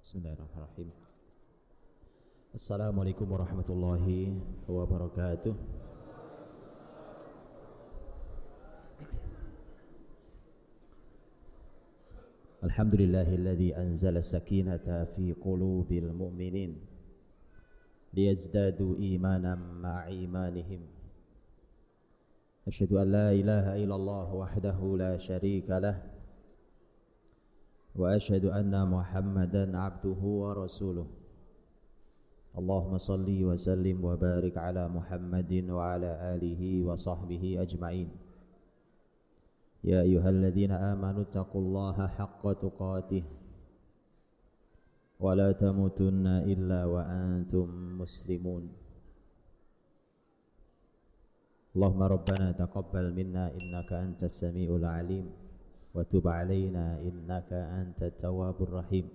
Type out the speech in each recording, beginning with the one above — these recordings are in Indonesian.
Bismillahirrahmanirrahim. Assalamualaikum warahmatullahi wabarakatuh. Alhamdulillahilladzi anzala sakinata fi qulubil mu'minin liyazdadu imanan ma'a imanihim. Asyhadu an la ilaha illallah wahdahu la syarika lah wa asyhadu anna Muhammadan abduhu wa rasuluh. Allahumma salli wa sallim wa barik ala Muhammadin wa ala alihi wa sahbihi ajma'in. Ya ayyuhalladzina amanu taqullaha haqqa tuqatih wa la tamutunna illa wa antum muslimun. Allahumma rabbana taqabbal minna innaka antas samiul alim wa tub alaina innaka antat tawwabur rahim.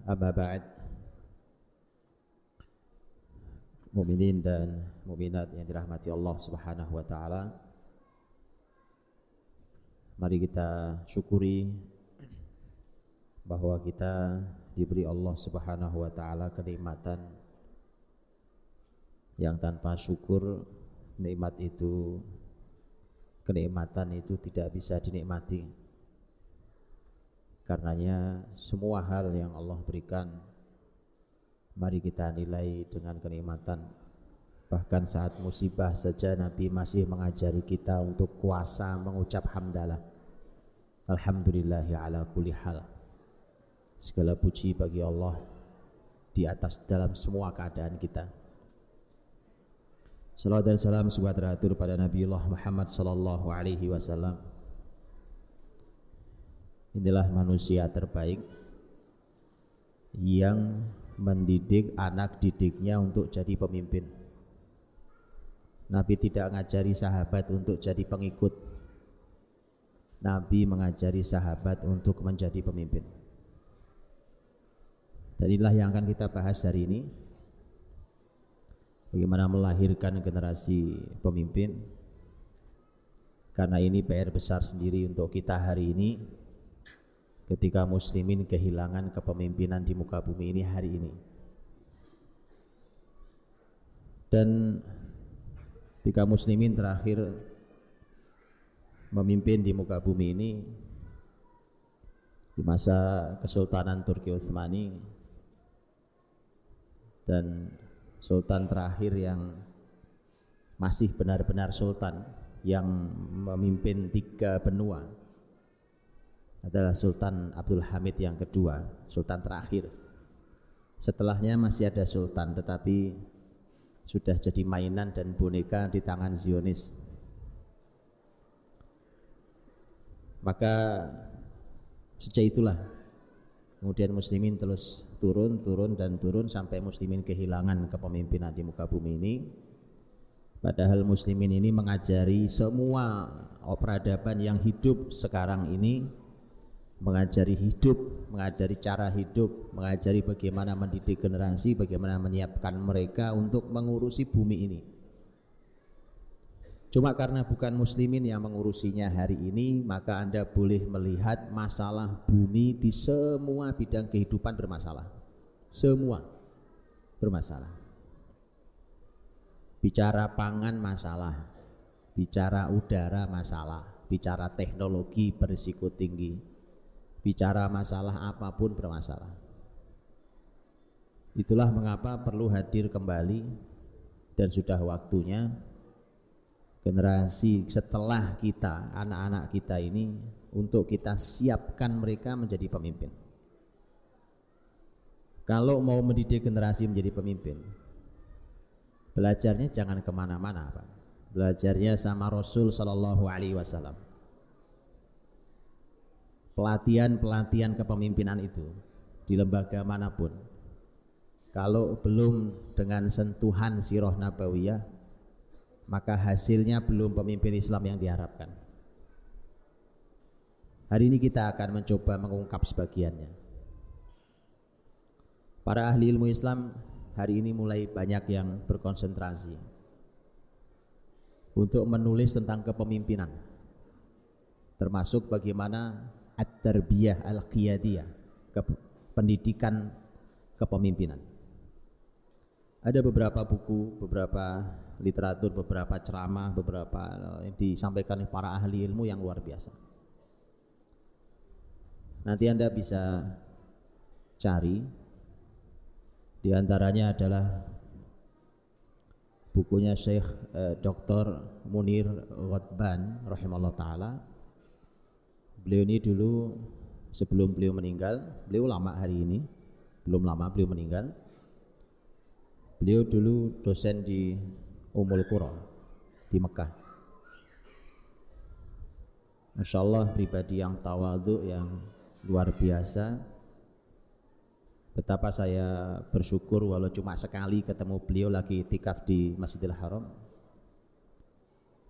Amma ba'd. Mukminin dan mukminat yang dirahmati Allah Subhanahu wa taala, mari kita syukuri bahwa kita diberi Allah Subhanahu wa taala kenikmatan yang tanpa syukur kenikmatan itu tidak bisa dinikmati. Karenanya semua hal yang Allah berikan mari kita nilai dengan kenikmatan. Bahkan saat musibah saja Nabi masih mengajari kita untuk kuasa mengucap hamdalah. Alhamdulillahi ala kulli hal. Segala puji bagi Allah di atas dalam semua keadaan kita. Salawat dan salam semoga teratur pada Nabiullah Muhammad sallallahu alaihi wasallam. Inilah manusia terbaik yang mendidik anak didiknya untuk jadi pemimpin. Nabi tidak mengajari sahabat untuk jadi pengikut. Nabi mengajari sahabat untuk menjadi pemimpin. Dan inilah yang akan kita bahas hari ini. Bagaimana melahirkan generasi pemimpin. Karena ini PR besar sendiri untuk kita hari ini, ketika muslimin kehilangan kepemimpinan di muka bumi ini hari ini. Dan ketika muslimin terakhir memimpin di muka bumi ini di masa Kesultanan Turki Utsmani, dan sultan terakhir yang masih benar-benar sultan yang memimpin 3 benua adalah Sultan Abdul Hamid yang kedua, sultan terakhir. Setelahnya masih ada sultan, tetapi sudah jadi mainan dan boneka di tangan Zionis. Maka sejak itulah kemudian muslimin terus turun sampai muslimin kehilangan kepemimpinan di muka bumi ini. Padahal muslimin ini mengajari semua peradaban yang hidup sekarang ini, mengajari hidup, mengajari cara hidup, mengajari bagaimana mendidik generasi, bagaimana menyiapkan mereka untuk mengurusi bumi ini. Cuma karena bukan muslimin yang mengurusinya hari ini, maka Anda boleh melihat masalah bumi di semua bidang kehidupan bermasalah. Semua bermasalah. Bicara pangan masalah, bicara udara masalah, bicara teknologi berisiko tinggi, bicara masalah apapun bermasalah. Itulah mengapa perlu hadir kembali, dan sudah waktunya generasi setelah kita, anak-anak kita ini, untuk kita siapkan mereka menjadi pemimpin. Kalau mau mendidik generasi menjadi pemimpin, belajarnya jangan kemana-mana, Pak. Belajarnya sama Rasul Sallallahu Alaihi Wasallam. Pelatihan kepemimpinan itu di lembaga manapun, kalau belum dengan sentuhan sirah nabawiyah, maka hasilnya belum pemimpin Islam yang diharapkan. Hari ini kita akan mencoba mengungkap sebagiannya. Para ahli ilmu Islam hari ini mulai banyak yang berkonsentrasi untuk menulis tentang kepemimpinan, termasuk bagaimana at-tarbiyah al-qiyadiyah, pendidikan kepemimpinan. Ada beberapa buku, beberapa literatur, beberapa ceramah, beberapa yang disampaikan oleh para ahli ilmu yang luar biasa. Nanti Anda bisa cari, di antaranya adalah bukunya Syekh Dr. Munir Ghotban rahimahullah ta'ala. Beliau ini dulu sebelum beliau meninggal, beliau lama hari ini, belum lama beliau meninggal. Beliau dulu dosen di Ummul Qura di Mekah. Masya Allah, pribadi yang tawadhu, yang luar biasa. Betapa saya bersyukur walau cuma sekali ketemu beliau lagi iktikaf di Masjidil Haram.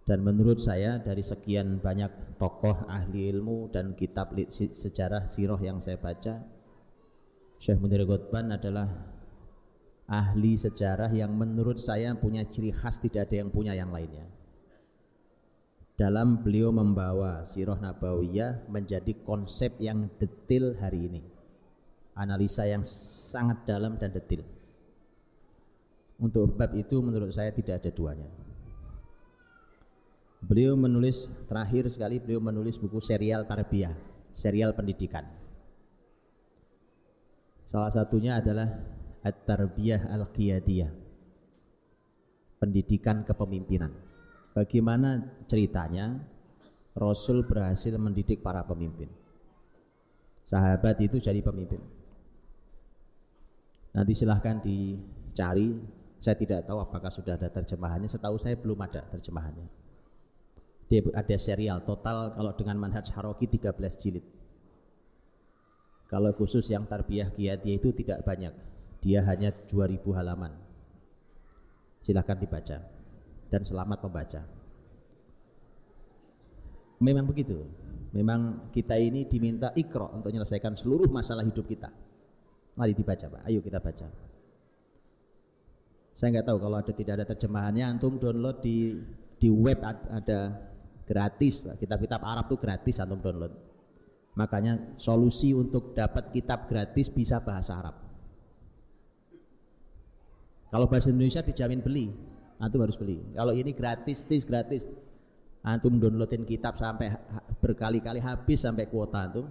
Dan menurut saya dari sekian banyak tokoh ahli ilmu dan kitab sejarah sirah yang saya baca, Syekh Munir Ghotban adalah ahli sejarah yang menurut saya punya ciri khas tidak ada yang punya yang lainnya. Dalam beliau membawa sirah nabawiyah menjadi konsep yang detail hari ini. Analisa yang sangat dalam dan detail. Untuk bab itu menurut saya tidak ada duanya. Beliau menulis, terakhir sekali beliau menulis buku serial tarbiyah, serial pendidikan. Salah satunya adalah At-Tarbiyah Al-Qiyadiyah, pendidikan kepemimpinan. Bagaimana ceritanya Rasul berhasil mendidik para pemimpin, sahabat itu jadi pemimpin. Nanti silahkan dicari, saya tidak tahu apakah sudah ada terjemahannya, setahu saya belum ada terjemahannya. Dia ada serial total kalau dengan manhaj Haroki 13 jilid. Kalau khusus yang Tarbiyah Qiyadiyah itu tidak banyak, dia hanya 2000 halaman. Silahkan dibaca dan selamat membaca. Memang begitu. Memang kita ini diminta iqra untuk menyelesaikan seluruh masalah hidup kita. Mari dibaca, Pak. Ayo kita baca. Saya nggak tahu kalau ada tidak ada terjemahannya, antum download di web ada gratis. Kitab-kitab Arab itu gratis antum download. Makanya solusi untuk dapat kitab gratis bisa bahasa Arab. Kalau bahasa Indonesia dijamin beli, antum harus beli. Kalau ini gratis, gratis. Antum downloadin kitab sampai berkali-kali habis sampai kuota antum.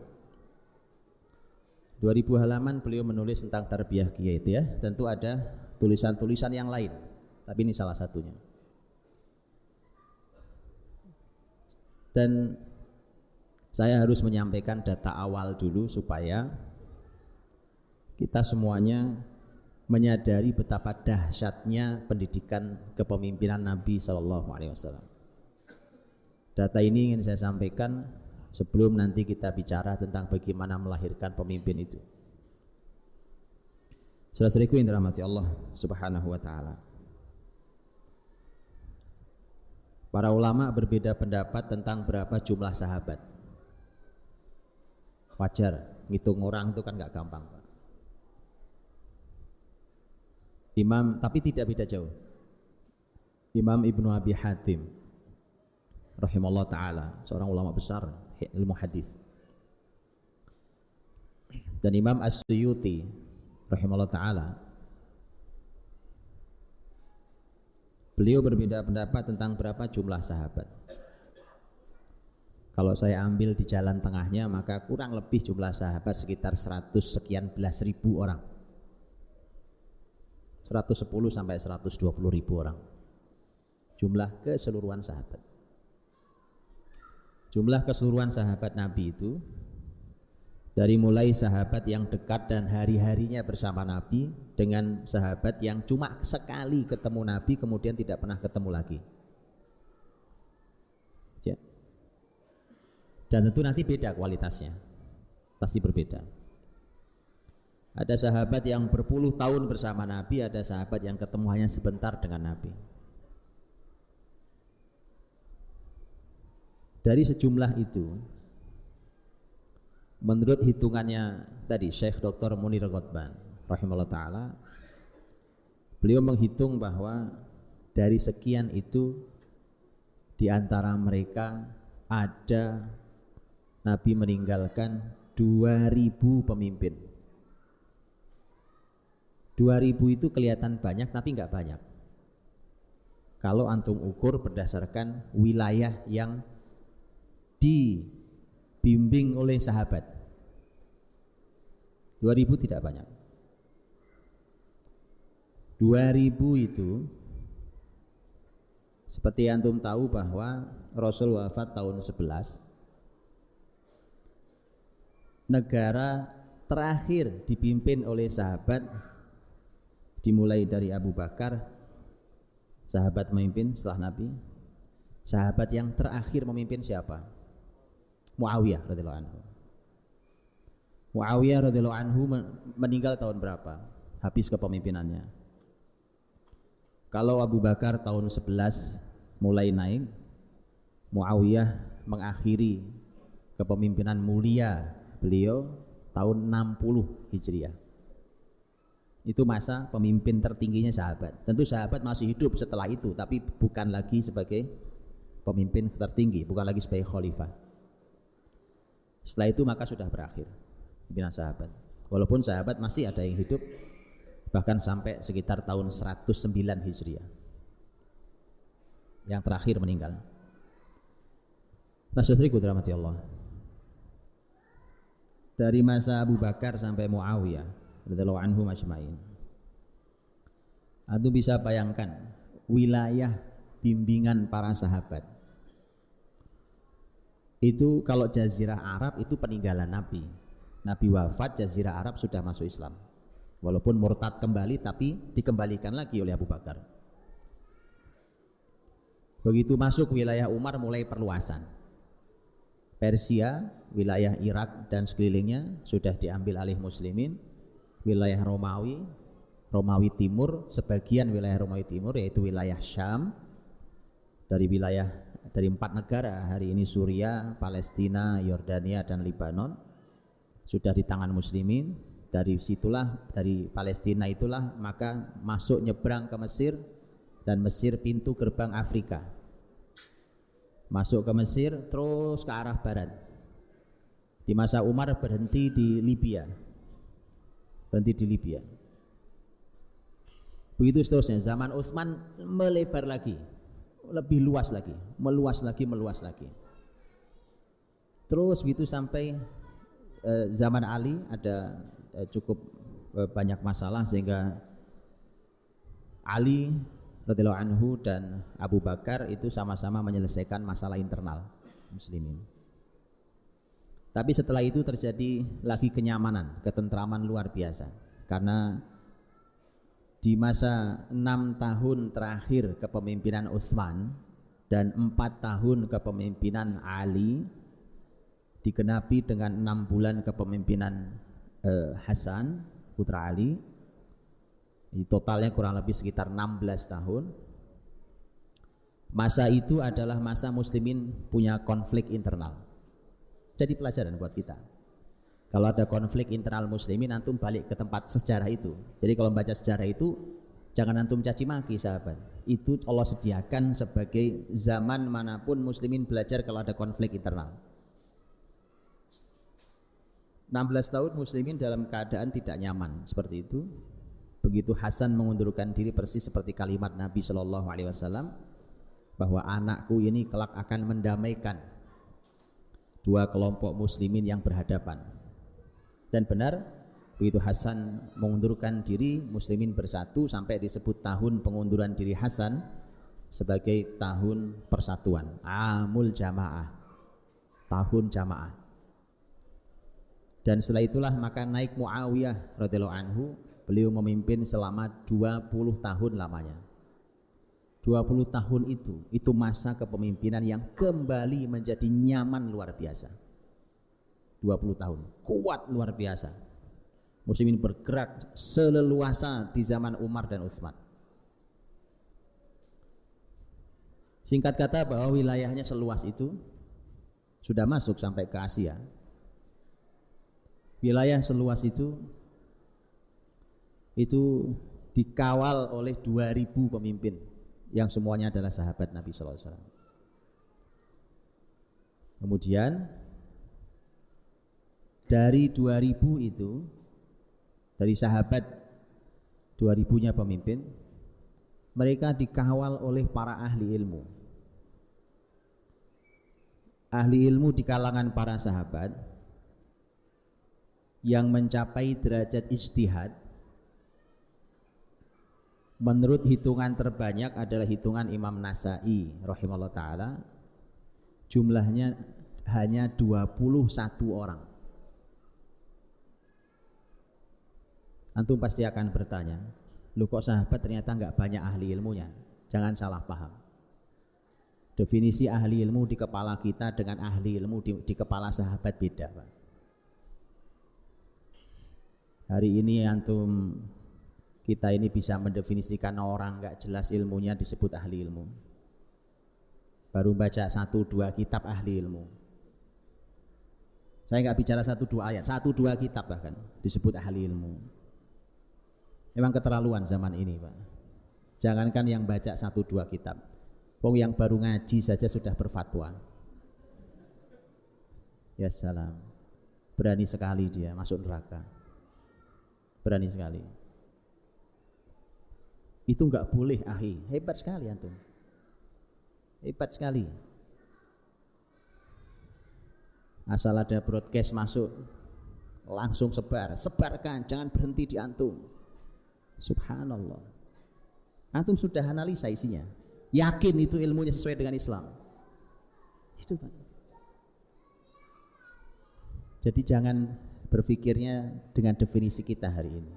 2000 halaman beliau menulis tentang tarbiyah qiyadiyah. Tentu ada tulisan-tulisan yang lain, tapi ini salah satunya. Dan saya harus menyampaikan data awal dulu supaya kita semuanya menyadari betapa dahsyatnya pendidikan kepemimpinan Nabi SAW. Data ini ingin saya sampaikan sebelum nanti kita bicara tentang bagaimana melahirkan pemimpin itu. Saudara-saudariku yang dirahmati Allah Subhanahu wa taala. Para ulama berbeda pendapat tentang berapa jumlah sahabat. Wajar, ngitung orang itu kan nggak gampang, Pak. Tapi tidak beda jauh. Imam Ibnu Abi Hatim rahimahullah ta'ala, seorang ulama besar ilmu hadis, dan Imam As-Suyuti rahimahullah ta'ala, beliau berbeda pendapat tentang berapa jumlah sahabat. Kalau saya ambil di jalan tengahnya, maka kurang lebih jumlah sahabat sekitar 100 sekian belas ribu orang, 110 sampai 120 ribu orang jumlah keseluruhan sahabat. Jumlah keseluruhan sahabat Nabi itu dari mulai sahabat yang dekat dan hari-harinya bersama Nabi dengan sahabat yang cuma sekali ketemu Nabi kemudian tidak pernah ketemu lagi. Ya. Dan tentu nanti beda kualitasnya, pasti berbeda. Ada sahabat yang berpuluh tahun bersama Nabi, ada sahabat yang ketemu hanya sebentar dengan Nabi. Dari sejumlah itu, menurut hitungannya tadi Syekh Dr. Munir Ghotban rahimahullah ta'ala, beliau menghitung bahwa dari sekian itu di antara mereka ada Nabi meninggalkan 2.000 pemimpin. 2.000 itu kelihatan banyak tapi enggak banyak. Kalau antum ukur berdasarkan wilayah yang dibimbing oleh sahabat, 2.000 tidak banyak. 2.000 itu seperti antum tahu bahwa Rasul wafat tahun 11. Negara terakhir dipimpin oleh sahabat dimulai dari Abu Bakar, sahabat memimpin setelah Nabi. Sahabat yang terakhir memimpin siapa? Muawiyah radhiyallahu anhu. Muawiyah radhiyallahu anhu meninggal tahun berapa? Habis kepemimpinannya. Kalau Abu Bakar tahun 11 mulai naik, Muawiyah mengakhiri kepemimpinan mulia beliau tahun 60 Hijriah. Itu masa pemimpin tertingginya sahabat. Tentu sahabat masih hidup setelah itu, tapi bukan lagi sebagai pemimpin tertinggi, bukan lagi sebagai khalifah. Setelah itu maka sudah berakhir pimpinan sahabat. Walaupun sahabat masih ada yang hidup bahkan sampai sekitar tahun 109 Hijriah. Yang terakhir meninggal. Nasyidriku dirahmati Allah. Dari masa Abu Bakar sampai Muawiyah radhiyallahu anhu majma'in. Anda bisa bayangkan wilayah bimbingan para sahabat. Itu kalau Jazirah Arab itu peninggalan Nabi. Nabi wafat, Jazirah Arab sudah masuk Islam. Walaupun murtad kembali tapi dikembalikan lagi oleh Abu Bakar. Begitu masuk wilayah Umar mulai perluasan. Persia, wilayah Irak dan sekelilingnya sudah diambil alih muslimin. Wilayah Romawi, Romawi Timur, sebagian wilayah Romawi Timur yaitu wilayah Syam. Dari 4 negara hari ini, Suriah, Palestina, Yordania dan Lebanon sudah di tangan muslimin. Dari situlah, dari Palestina itulah maka masuk nyebrang ke Mesir, dan Mesir pintu gerbang Afrika. Masuk ke Mesir terus ke arah barat. Di masa Umar berhenti di Libya. Begitu seterusnya. Zaman Utsman melebar lagi, lebih luas lagi, meluas lagi. Terus begitu sampai zaman Ali ada cukup banyak masalah sehingga Ali radhiyallahu anhu dan Abu Bakar itu sama-sama menyelesaikan masalah internal muslimin. Tapi setelah itu terjadi lagi kenyamanan, ketentraman luar biasa. Karena di masa 6 tahun terakhir kepemimpinan Utsman dan 4 tahun kepemimpinan Ali digenapi dengan 6 bulan kepemimpinan Hasan putra Ali, totalnya kurang lebih sekitar 16 tahun. Masa itu adalah masa muslimin punya konflik internal. Jadi pelajaran buat kita. Kalau ada konflik internal muslimin, antum balik ke tempat sejarah itu. Jadi kalau membaca sejarah itu jangan antum caci maki sahabat. Itu Allah sediakan sebagai zaman manapun muslimin belajar kalau ada konflik internal. 16 tahun muslimin dalam keadaan tidak nyaman seperti itu. Begitu Hasan mengundurkan diri, persis seperti kalimat Nabi Shallallahu Alaihi Wasallam bahwa anakku ini kelak akan mendamaikan 2 kelompok muslimin yang berhadapan. Dan benar, begitu Hasan mengundurkan diri, muslimin bersatu sampai disebut tahun pengunduran diri Hasan sebagai tahun persatuan, Amul Jamaah, tahun jamaah. Dan setelah itulah maka naik Muawiyah radhiyallahu anhu, beliau memimpin selama 20 tahun lamanya. 20 tahun itu masa kepemimpinan yang kembali menjadi nyaman luar biasa. 20 tahun, kuat luar biasa. Muslimin bergerak seleluasa di zaman Umar dan Utsman. Singkat kata bahwa wilayahnya seluas itu sudah masuk sampai ke Asia. Wilayah seluas itu dikawal oleh 2000 pemimpin yang semuanya adalah sahabat Nabi sallallahu alaihi wasallam. Kemudian Dari 2000 itu, dari sahabat 2000-nya pemimpin, mereka dikawal oleh para ahli ilmu. Ahli ilmu di kalangan para sahabat yang mencapai derajat ijtihad, menurut hitungan terbanyak adalah hitungan Imam Nasai rahimahullah ta'ala, jumlahnya hanya 21 orang. Antum pasti akan bertanya, lu kok sahabat ternyata nggak banyak ahli ilmunya? Jangan salah paham. Definisi ahli ilmu di kepala kita dengan ahli ilmu di kepala sahabat beda, Pak. Hari ini antum, kita ini bisa mendefinisikan orang nggak jelas ilmunya disebut ahli ilmu. Baru baca 1-2 kitab ahli ilmu. Saya nggak bicara 1-2 ayat, 1-2 kitab bahkan disebut ahli ilmu. Memang keterlaluan zaman ini, Pak. Jangankan yang baca 1-2 kitab, wong yang baru ngaji saja sudah berfatwa. Ya salam, berani sekali dia masuk neraka, berani sekali. Itu nggak boleh, ahi. Hebat sekali antum, hebat sekali. Asal ada broadcast masuk, langsung sebarkan, jangan berhenti di antum. Subhanallah. Antum sudah analisa isinya, yakin itu ilmunya sesuai dengan Islam. Itu, Pak. Jadi jangan berpikirnya dengan definisi kita hari ini.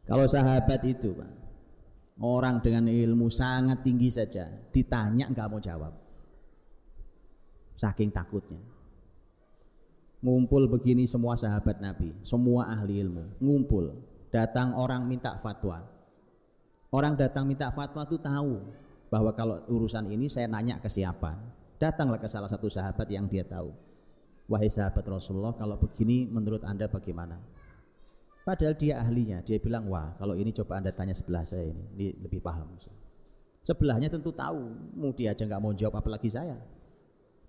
Kalau sahabat itu, Pak, orang dengan ilmu sangat tinggi saja, ditanya nggak mau jawab, saking takutnya. Ngumpul begini semua sahabat Nabi, semua ahli ilmu ngumpul. Datang orang minta fatwa. Orang datang minta fatwa itu tahu bahwa kalau urusan ini saya nanya ke siapa. Datanglah ke salah satu sahabat yang dia tahu. Wahai sahabat Rasulullah, kalau begini menurut Anda bagaimana? Padahal dia ahlinya. Dia bilang, wah kalau ini coba Anda tanya sebelah saya ini lebih paham. Sebelahnya tentu tahu. Mau dia aja nggak mau jawab, apalagi saya.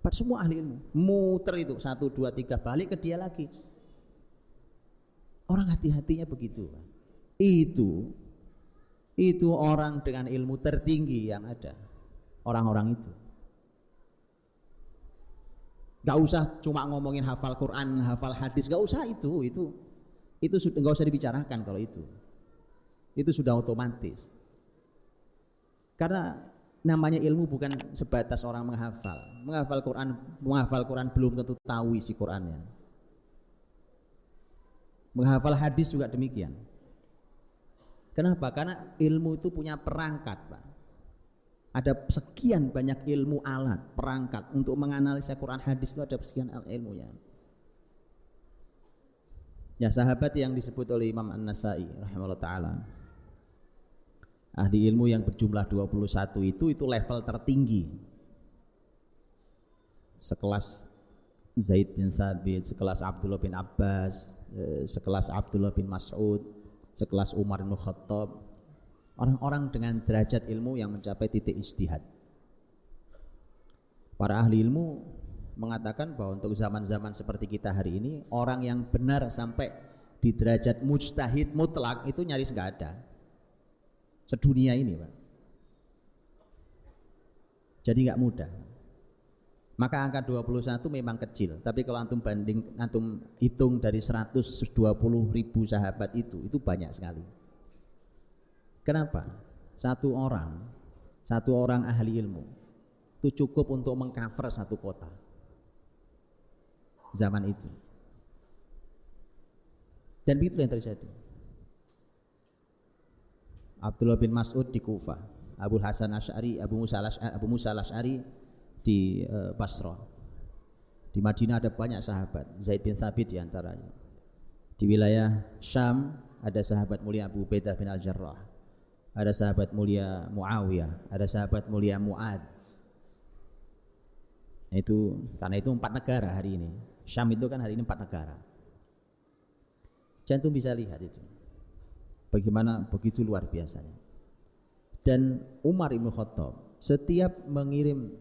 Padahal semua ahli ilmu. Muter itu 1, 2, 3 balik ke dia lagi. Orang hati-hatinya begitu. Itu orang dengan ilmu tertinggi yang ada. Orang-orang itu. Gak usah cuma ngomongin hafal Quran, hafal hadis, gak usah itu sudah gak usah dibicarakan kalau itu. Itu sudah otomatis. Karena namanya ilmu bukan sebatas orang menghafal. Menghafal Quran belum tentu tahu isi Qurannya. Menghafal hadis juga demikian. Kenapa? Karena ilmu itu punya perangkat, Pak. Ada sekian banyak ilmu alat, perangkat untuk menganalisa Quran hadis itu ada sekian ilmunya. Ya, sahabat yang disebut oleh Imam An-Nasai rahimahullah ta'ala, ahli ilmu yang berjumlah 21 itu level tertinggi. Sekelas Zaid bin Thabit, sekelas Abdullah bin Abbas, sekelas Abdullah bin Mas'ud, sekelas Umar bin Khattab, orang-orang dengan derajat ilmu yang mencapai titik ijtihad. Para ahli ilmu mengatakan bahwa untuk zaman-zaman seperti kita hari ini, orang yang benar sampai di derajat mujtahid mutlak itu nyaris nggak ada sedunia ini, Pak. Jadi nggak mudah. Maka angka 21 memang kecil, tapi kalau antum hitung dari 120.000 sahabat itu banyak sekali. Kenapa? Satu orang ahli ilmu itu cukup untuk mengcover satu kota zaman itu. Dan begitu yang terjadi. Abdullah bin Mas'ud di Kufah, Abu Hasan Asy'ari, Abu Musa al-Asy'ari di Basra. Di Madinah ada banyak sahabat, Zaid bin Thabit di antaranya. Di wilayah Syam ada sahabat mulia Abu Ubaidah bin Al-Jarrah, ada sahabat mulia Muawiyah, ada sahabat mulia Mu'ad. Karena itu 4 negara hari ini. Syam itu kan hari ini 4 negara. Jantung bisa lihat itu. Bagaimana begitu luar biasanya. Dan Umar Ibn Khattab setiap mengirim,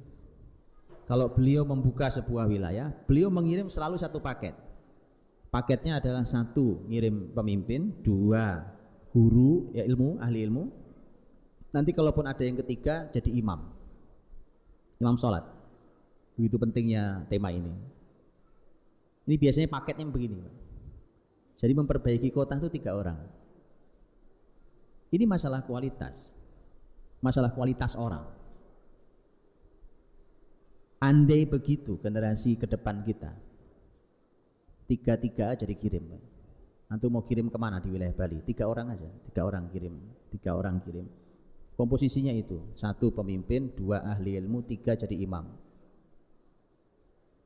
kalau beliau membuka sebuah wilayah, beliau mengirim selalu satu paket. Paketnya adalah satu, ngirim pemimpin, dua, guru, ya ilmu, ahli ilmu. Nanti kalaupun ada yang ketiga, jadi imam sholat. Begitu pentingnya tema ini. Ini biasanya paketnya begini. Jadi memperbaiki kota itu 3 orang. Ini masalah kualitas orang. Andai begitu generasi ke depan kita, 3 aja dikirim. Antum mau kirim kemana di wilayah Bali? 3 orang aja, 3 orang kirim. Komposisinya itu, 1 pemimpin, 2 ahli ilmu, 3 jadi imam.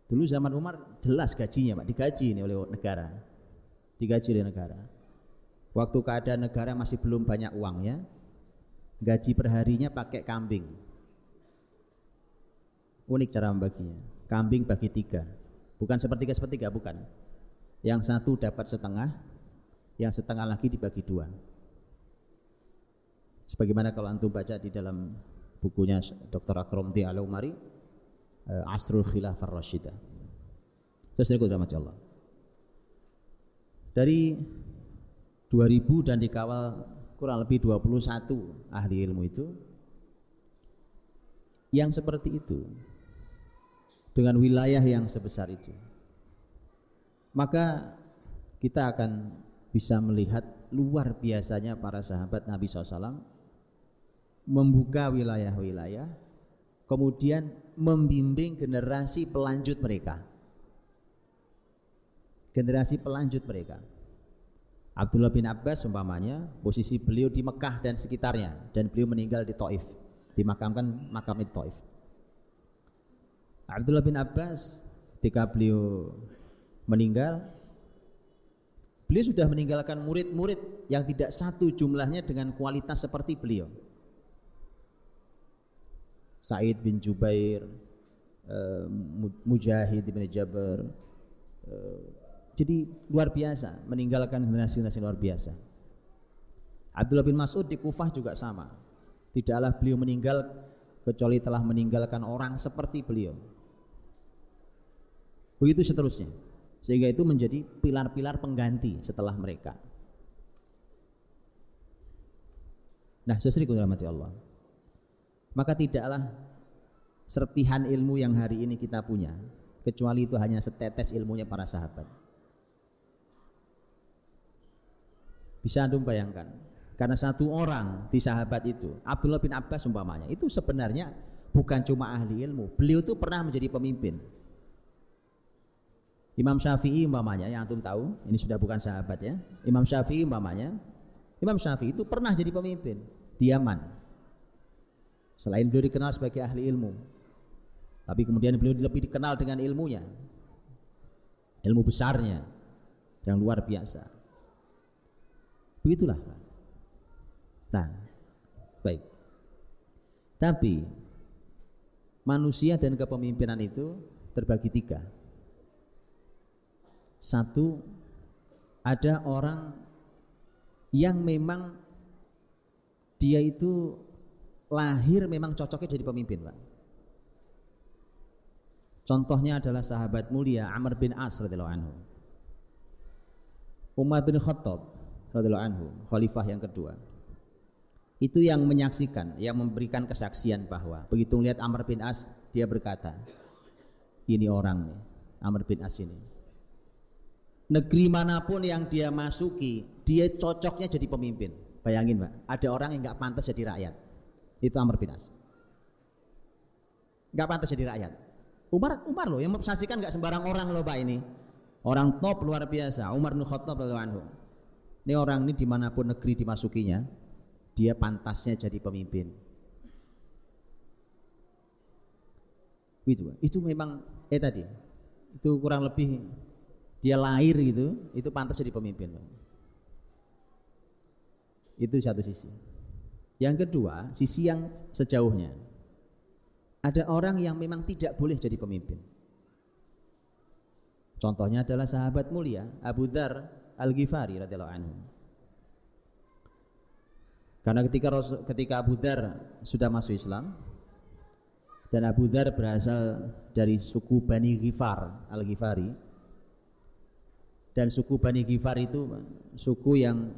Dulu zaman Umar jelas gajinya, Pak, digaji ini oleh negara. Waktu keadaan negara masih belum banyak uangnya, gaji perharinya pakai kambing. Unik cara membaginya. Kambing bagi 3. Bukan sepertiga, bukan. Yang 1 dapat setengah, yang setengah lagi dibagi 2. Sebagaimana kalau antum baca di dalam bukunya Dr. Akramti Al-Umari, Asrul Khilafah Rasyidah. Terus dirahmati Allah. Dari 2000 dan dikawal kurang lebih 21 ahli ilmu itu yang seperti itu, dengan wilayah yang sebesar itu, maka kita akan bisa melihat luar biasanya para sahabat Nabi SAW membuka wilayah-wilayah, kemudian membimbing generasi pelanjut mereka. Abdullah bin Abbas umpamanya, posisi beliau di Mekah dan sekitarnya, dan beliau meninggal di Taif, dimakamkan makam di Taif. Abdullah bin Abbas ketika beliau meninggal, beliau sudah meninggalkan murid-murid yang tidak satu jumlahnya dengan kualitas seperti beliau. Sa'id bin Jubair, Mujahid bin Jabir, jadi luar biasa, meninggalkan generasi-generasi luar biasa. Abdullah bin Mas'ud di Kufah juga sama. Tidaklah beliau meninggal kecuali telah meninggalkan orang seperti beliau. Begitu seterusnya. Sehingga itu menjadi pilar-pilar pengganti setelah mereka. Nah, saudaraku dirahmati Allah, maka tidaklah serpihan ilmu yang hari ini kita punya, kecuali itu hanya setetes ilmunya para sahabat. Bisa antum bayangkan, karena 1 orang di sahabat itu, Abdullah bin Abbas umpamanya, itu sebenarnya bukan cuma ahli ilmu, beliau itu pernah menjadi pemimpin. Imam Syafi'i umpamanya, yang antum tahu, ini sudah bukan sahabat ya. Imam Syafi'i umpamanya, Imam Syafi'i itu pernah jadi pemimpin di Yaman. Selain beliau dikenal sebagai ahli ilmu, tapi kemudian beliau lebih dikenal dengan ilmunya, ilmu besarnya yang luar biasa. Begitulah. Nah, baik. Tapi manusia dan kepemimpinan itu terbagi 3. 1, ada orang yang memang dia itu lahir memang cocoknya jadi pemimpin, Pak. Contohnya adalah sahabat mulia Amr bin As radhiyallahu anhu. Umar bin Khattab radhiyallahu anhu, khalifah yang kedua. Itu yang menyaksikan, yang memberikan kesaksian bahwa begitu melihat Amr bin As, dia berkata, ini orang nih, Amr bin As ini. Negeri manapun yang dia masuki, dia cocoknya jadi pemimpin. Bayangin, Pak, ada orang yang nggak pantas jadi rakyat. Itu Amr bin As. Nggak pantas jadi rakyat. Umar loh yang memsaksikan, nggak sembarang orang loh, Pak, ini. Orang top luar biasa, Umar bin Khattab radhiyallahu anhu. Ini orang ini dimanapun negeri dimasukinya, dia pantasnya jadi pemimpin. Itu memang tadi, itu kurang lebih dia lahir gitu, itu pantas jadi pemimpin. Itu satu sisi. Yang kedua, sisi yang sejauhnya. Ada orang yang memang tidak boleh jadi pemimpin. Contohnya adalah sahabat mulia Abu Dzar Al-Ghifari radhiyallahu anhu. Karena ketika Abu Dzar sudah masuk Islam, dan Abu Dzar berasal dari suku Bani Ghifar Al-Ghifari, Dan suku Bani Ghifar itu suku yang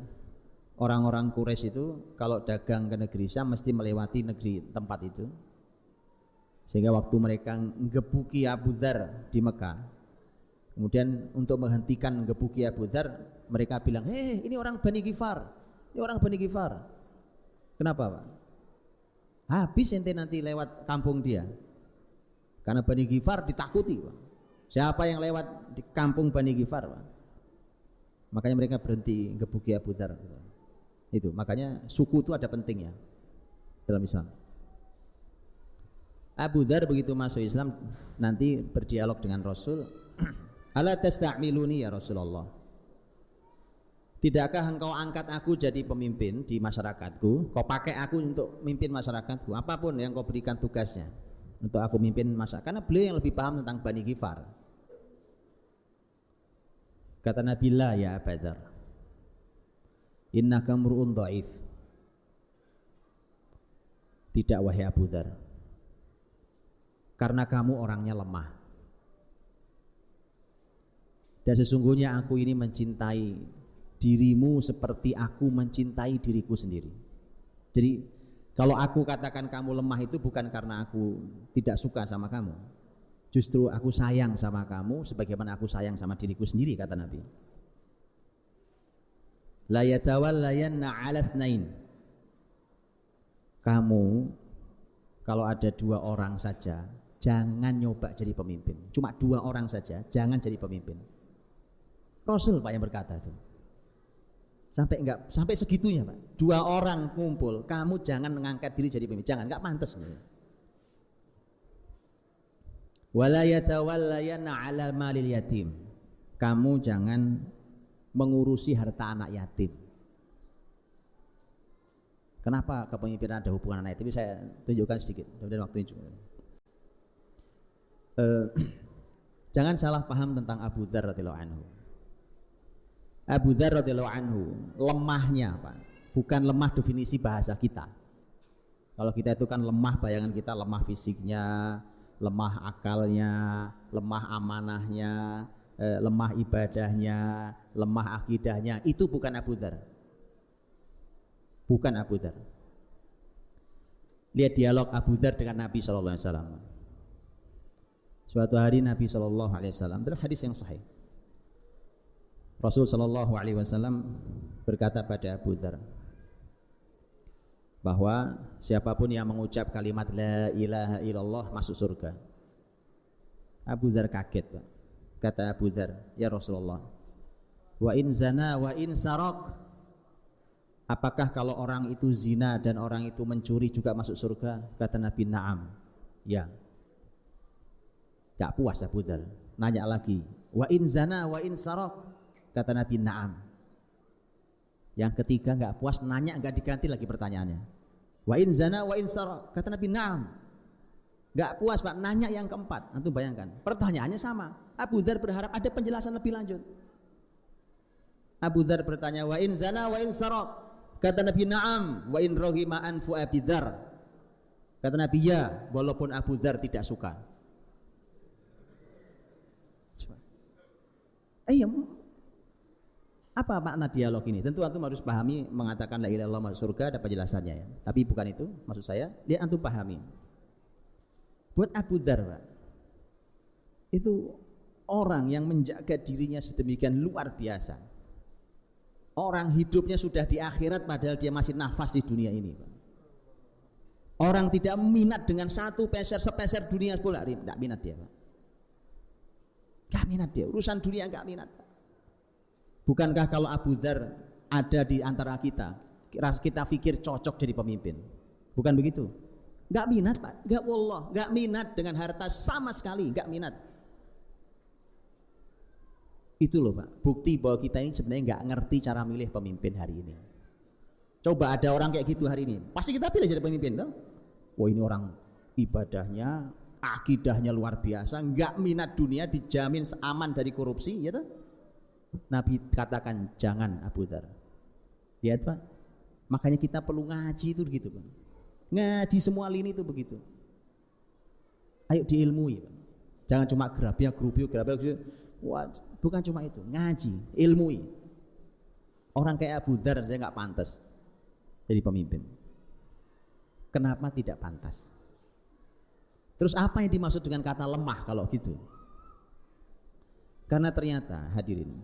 orang-orang Quraisy itu kalau dagang ke negeri Syam mesti melewati negeri tempat itu. Sehingga waktu mereka ngebuki Abu Dzar di Mekah, kemudian untuk menghentikan ngebuki Abu Dzar, mereka bilang, ini orang Bani Ghifar, ini orang Bani Ghifar. Kenapa Pak? Habis ente nanti lewat kampung dia. Karena Bani Ghifar ditakuti Pak. Siapa yang lewat di kampung Bani Ghifar Pak? Makanya mereka berhenti ngebuki Abu Dzar. Itu makanya suku itu ada pentingnya dalam Islam. Abu Dzar begitu masuk Islam nanti berdialog dengan Rasul, ala tasta'miluni ya Rasulullah, tidakkah engkau angkat aku jadi pemimpin di masyarakatku, kau pakai aku untuk mimpin masyarakatku, apapun yang kau berikan tugasnya untuk aku mimpin masyarakat. Karena beliau yang lebih paham tentang Bani Ghifar. Kata Nabi, la ya Abu Dzar, innaka mru'un dhaif. Tidak wahai Abu Dzar, karena kamu orangnya lemah. Dan sesungguhnya aku ini mencintai dirimu seperti aku mencintai diriku sendiri. Jadi kalau aku katakan kamu lemah itu bukan karena aku tidak suka sama kamu. Justru aku sayang sama kamu sebagaimana aku sayang sama diriku sendiri, kata Nabi. La yatawallayanna 'ala tsnain. Kamu kalau ada 2 orang saja, jangan nyoba jadi pemimpin. Cuma 2 orang saja, jangan jadi pemimpin. Rasul Pak yang berkata itu. Sampai segitunya Pak. 2 orang ngumpul, kamu jangan mengangkat diri jadi pemimpin. Jangan, enggak pantas. Wala yatawallayanna 'alal malil yatim. Kamu jangan mengurusi harta anak yatim. Kenapa kepemimpinan ada hubungan anak yatim? Saya tunjukkan sedikit. Kemudian waktunya juga. Jangan salah paham tentang Abu Dzar radhiyallahu anhu. Abu Dzar radhiyallahu anhu lemahnya Pak, bukan lemah definisi bahasa kita. Kalau kita itu kan lemah, bayangan kita lemah fisiknya, lemah akalnya, lemah amanahnya, lemah ibadahnya, lemah akidahnya. Itu bukan Abu Dzar. Bukan Abu Dzar. Lihat dialog Abu Dzar dengan Nabi sallallahu alaihi wasallam. Suatu hari Nabi sallallahu alaihi wasallam, dalam hadis yang sahih, Rasul sallallahu alaihi wasallam berkata pada Abu Dzar bahwa siapapun yang mengucap kalimat la ilaha illallah masuk surga. Abu Dzar kaget Pak. Kata Abu Dzar, ya Rasulullah, wa in zana wa in saraq, apakah kalau orang itu zina dan orang itu mencuri juga masuk surga? Kata Nabi, na'am, ya. Tak puas Abu Dzar, nanya lagi, wa in zana wa in saraq, kata Nabi, na'am. Yang ketiga nggak puas, nanya nggak diganti lagi pertanyaannya, wa in zana wa in saraq, kata Nabi, na'am. Nggak puas Pak, nanya yang keempat. Antum bayangkan, pertanyaannya sama. Abu Dzar berharap ada penjelasan lebih lanjut. Abu Dzar bertanya, wa in zana wa in saraq, kata Nabi, na'am, wa in rohima anfu Abi Dzar, kata Nabi, ya, walaupun Abu Dzar tidak suka. Apa makna dialog ini? Tentu antum harus pahami, mengatakan la ilaha illallah masuk surga ada penjelasannya ya. Tapi bukan itu maksud saya. Lihat antum pahami. Buat Abu Dzar Pak, itu orang yang menjaga dirinya sedemikian luar biasa. Orang hidupnya sudah di akhirat padahal dia masih nafas di dunia ini Pak. Orang tidak minat dengan satu peser sepeser dunia pula, tidak minat dia Pak. Gak minat dia, urusan dunia gak minat. Bukankah kalau Abu Dzar ada di antara kita, kita pikir cocok jadi pemimpin? Bukan begitu? Gak minat Pak, gak wallah, gak minat dengan harta sama sekali, gak minat. Itu loh Pak, bukti bahwa kita ini sebenarnya gak ngerti cara milih pemimpin hari ini. Coba ada orang kayak gitu hari ini, pasti kita pilih jadi pemimpin dong. Wah ini orang ibadahnya, akidahnya luar biasa, nggak minat dunia, dijamin aman dari korupsi, ya toh? Nabi katakan jangan Abu Dzar. Lihat Pak, makanya kita perlu ngaji itu begitu Pak. Ngaji semua lini itu begitu. Ayo diilmui Pak. Jangan cuma gerabia, wah Bukan cuma itu, ngaji, ilmui. Orang kayak Abu Dzar saya nggak pantas jadi pemimpin. Kenapa tidak pantas? Terus apa yang dimaksud dengan kata lemah kalau gitu? Karena ternyata hadirin,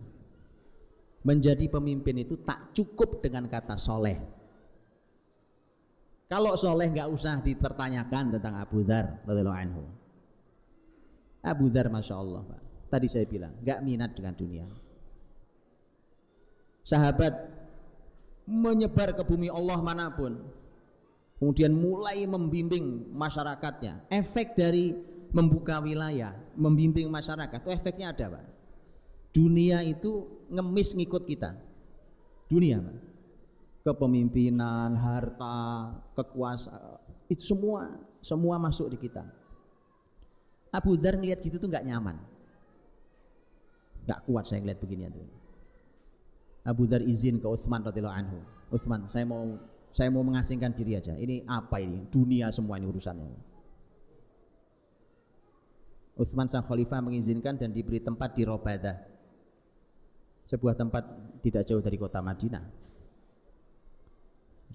menjadi pemimpin itu tak cukup dengan kata soleh. Kalau soleh nggak usah dipertanyakan tentang Abu Dzar radhiyallahu anhu. Abu Dzar masya Allah, Pak. Tadi saya bilang nggak minat dengan dunia. Sahabat menyebar ke bumi Allah manapun, kemudian mulai membimbing masyarakatnya. Efek dari membuka wilayah, membimbing masyarakat, itu efeknya ada, Pak. Dunia itu ngemis ngikut kita. Dunia, Pak. Kepemimpinan, harta, kekuasaan, itu semua masuk di kita. Abu Dzar ngelihat gitu tuh nggak nyaman, nggak kuat saya ngelihat beginian tuh. Abu Dzar izin ke Utsman radhiyallahu anhu. Utsman, saya mau mengasingkan diri aja. Ini apa ini? Dunia semua ini urusannya. Utsman sang khalifah mengizinkan dan diberi tempat di Robadah, sebuah tempat tidak jauh dari kota Madinah.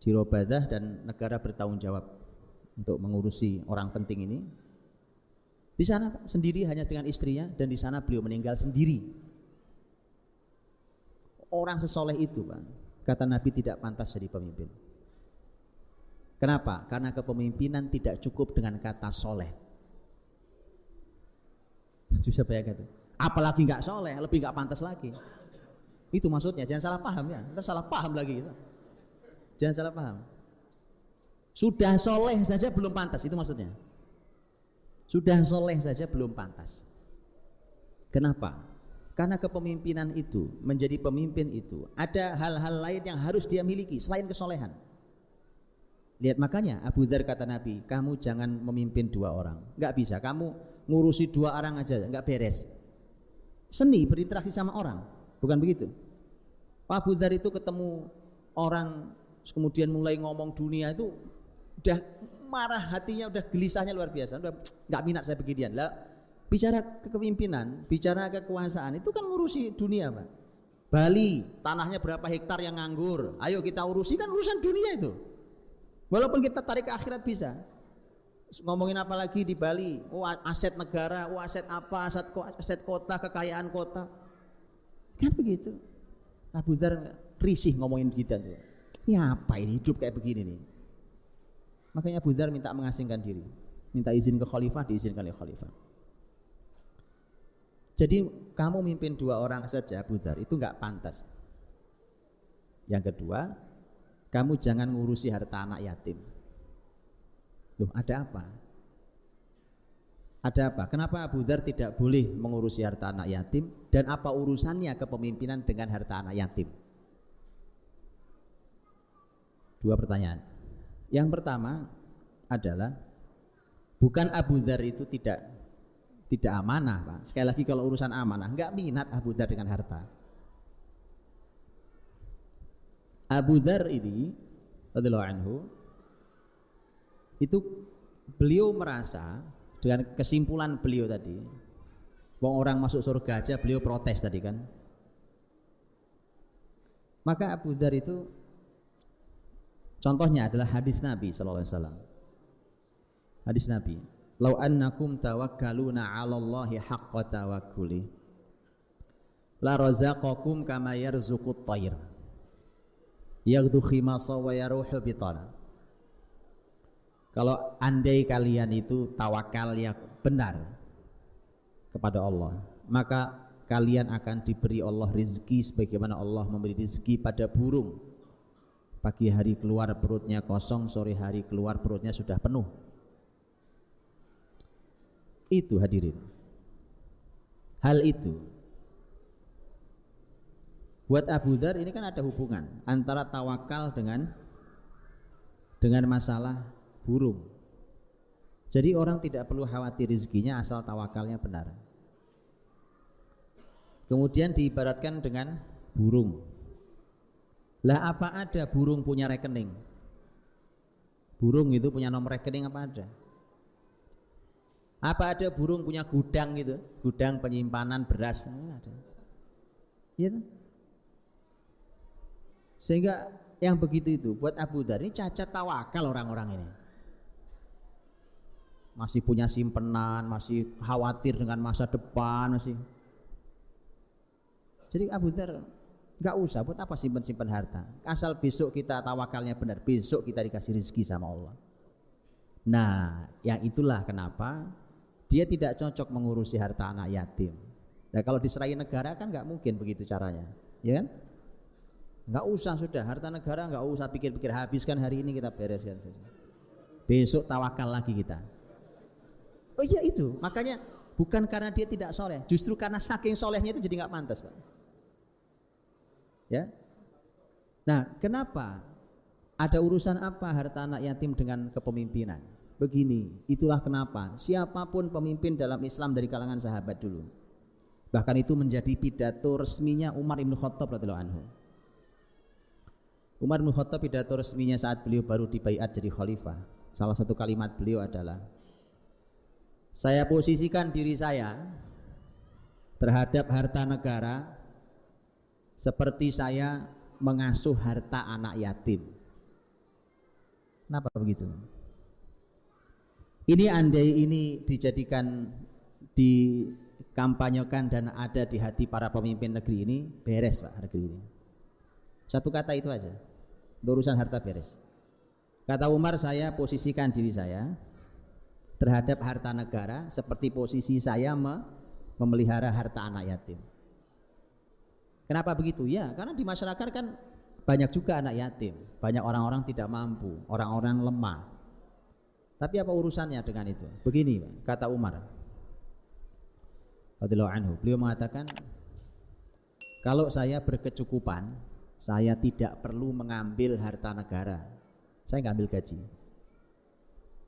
Di Robadah, dan negara bertanggung jawab untuk mengurusi orang penting ini. Di sana sendiri hanya dengan istrinya, dan di sana beliau meninggal sendiri. Orang sesoleh itu, Pak, kata Nabi, tidak pantas jadi pemimpin. Kenapa? Karena kepemimpinan tidak cukup dengan kata soleh. Susah bayangkan itu. Apalagi nggak soleh, lebih nggak pantas lagi. Itu maksudnya, jangan salah paham ya. Ntar salah paham lagi gitu. Jangan salah paham. Sudah soleh saja belum pantas, itu maksudnya. Sudah soleh saja belum pantas. Kenapa? Karena kepemimpinan itu, menjadi pemimpin itu, ada hal-hal lain yang harus dia miliki selain kesolehan. Lihat, makanya Abu Dzar kata Nabi, kamu jangan memimpin 2 orang. Nggak bisa, kamu ngurusi 2 orang aja, nggak beres. Seni berinteraksi sama orang, bukan begitu? Abu Dzar itu ketemu orang, kemudian mulai ngomong dunia itu, udah marah hatinya, udah gelisahnya luar biasa, udah nggak minat saya beginian lah. Bicara kepemimpinan, bicara kekuasaan, itu kan ngurusi dunia, Pak. Bali, tanahnya berapa hektar yang nganggur, ayo kita urusi, kan urusan dunia itu. Walaupun kita tarik ke akhirat bisa. Ngomongin apa lagi di Bali, oh aset negara, oh aset apa, aset kota, kekayaan kota. Kan begitu. Abu Dzar risih ngomongin kita tuh. Ya apa ini, hidup kayak begini nih. Makanya Abu Dzar minta mengasingkan diri, minta izin ke khalifah, diizinkan oleh khalifah. Jadi kamu mimpin 2 orang saja, Abu Dzar, itu nggak pantas. Yang kedua, kamu jangan ngurusi harta anak yatim. Loh, ada apa? Ada apa? Kenapa Abu Dzar tidak boleh mengurusi harta anak yatim? Dan apa urusannya kepemimpinan dengan harta anak yatim? 2 pertanyaan. Yang pertama adalah, bukan Abu Dzar itu tidak amanah, Pak. Sekali lagi, kalau urusan amanah, nggak minat Abu Dzar dengan harta. Abu Dzar ini radhiyallahu anhu itu, beliau merasa dengan kesimpulan beliau tadi, wong orang masuk surga aja beliau protes tadi kan. Maka Abu Dzar itu, contohnya adalah hadis Nabi sallallahu alaihi wasallam. Hadis Nabi, "Lau annakum tawakkaluna 'ala Allahi haqqa tawakkuli la razaqakum kama yarzuqut tayr yaghdu khimasa wa yaruhu bitana." Kalau andai kalian itu tawakal yang benar kepada Allah, maka kalian akan diberi Allah rizki sebagaimana Allah memberi rizki pada burung. Pagi hari keluar perutnya kosong, sore hari keluar perutnya sudah penuh. Itu hadirin, hal itu buat Abu Dzar ini kan ada hubungan antara tawakal dengan masalah burung. Jadi orang tidak perlu khawatir rezekinya asal tawakalnya benar. Kemudian diibaratkan dengan burung. Lah, apa ada burung punya rekening? Burung itu punya nomor rekening apa ada? Apa ada burung punya gudang gitu, gudang penyimpanan beras? Ada. Ya, sehingga yang begitu itu buat Abu Dzar ini cacat tawakal orang-orang ini. Masih punya simpenan, masih khawatir dengan masa depan, masih. Jadi Abu Dzar nggak usah, buat apa simpen-simpen harta? Asal besok kita tawakalnya benar, besok kita dikasih rezeki sama Allah. Nah, yang itulah kenapa dia tidak cocok mengurusi harta anak yatim. Nah, kalau diserahin negara kan nggak mungkin begitu caranya, ya kan? Nggak usah, sudah harta negara nggak usah pikir-pikir, habiskan hari ini kita bereskan, besok tawakal lagi kita. Oh iya itu, makanya bukan karena dia tidak soleh, justru karena saking solehnya itu jadi nggak pantas, Pak. Ya, nah kenapa? Ada urusan apa harta anak yatim dengan kepemimpinan? Begini, itulah kenapa siapapun pemimpin dalam Islam dari kalangan sahabat dulu, bahkan itu menjadi pidato resminya Umar bin Khattab radhiyallahu anhu. Umar bin Khattab pidato resminya saat beliau baru dibaiat jadi khalifah. Salah satu kalimat beliau adalah, saya posisikan diri saya terhadap harta negara seperti saya mengasuh harta anak yatim. Kenapa begitu? Ini andai ini dijadikan, dikampanyekan dan ada di hati para pemimpin negeri ini, beres Pak negeri ini. Satu kata itu aja, urusan harta beres. Kata Umar, saya posisikan diri saya terhadap harta negara seperti posisi saya memelihara harta anak yatim. Kenapa begitu? Ya, karena di masyarakat kan banyak juga anak yatim, banyak orang-orang tidak mampu, orang-orang lemah. Tapi apa urusannya dengan itu? Begini, kata Umar radhiyallahu anhu, beliau mengatakan, kalau saya berkecukupan, saya tidak perlu mengambil harta negara. Saya nggak ambil gaji.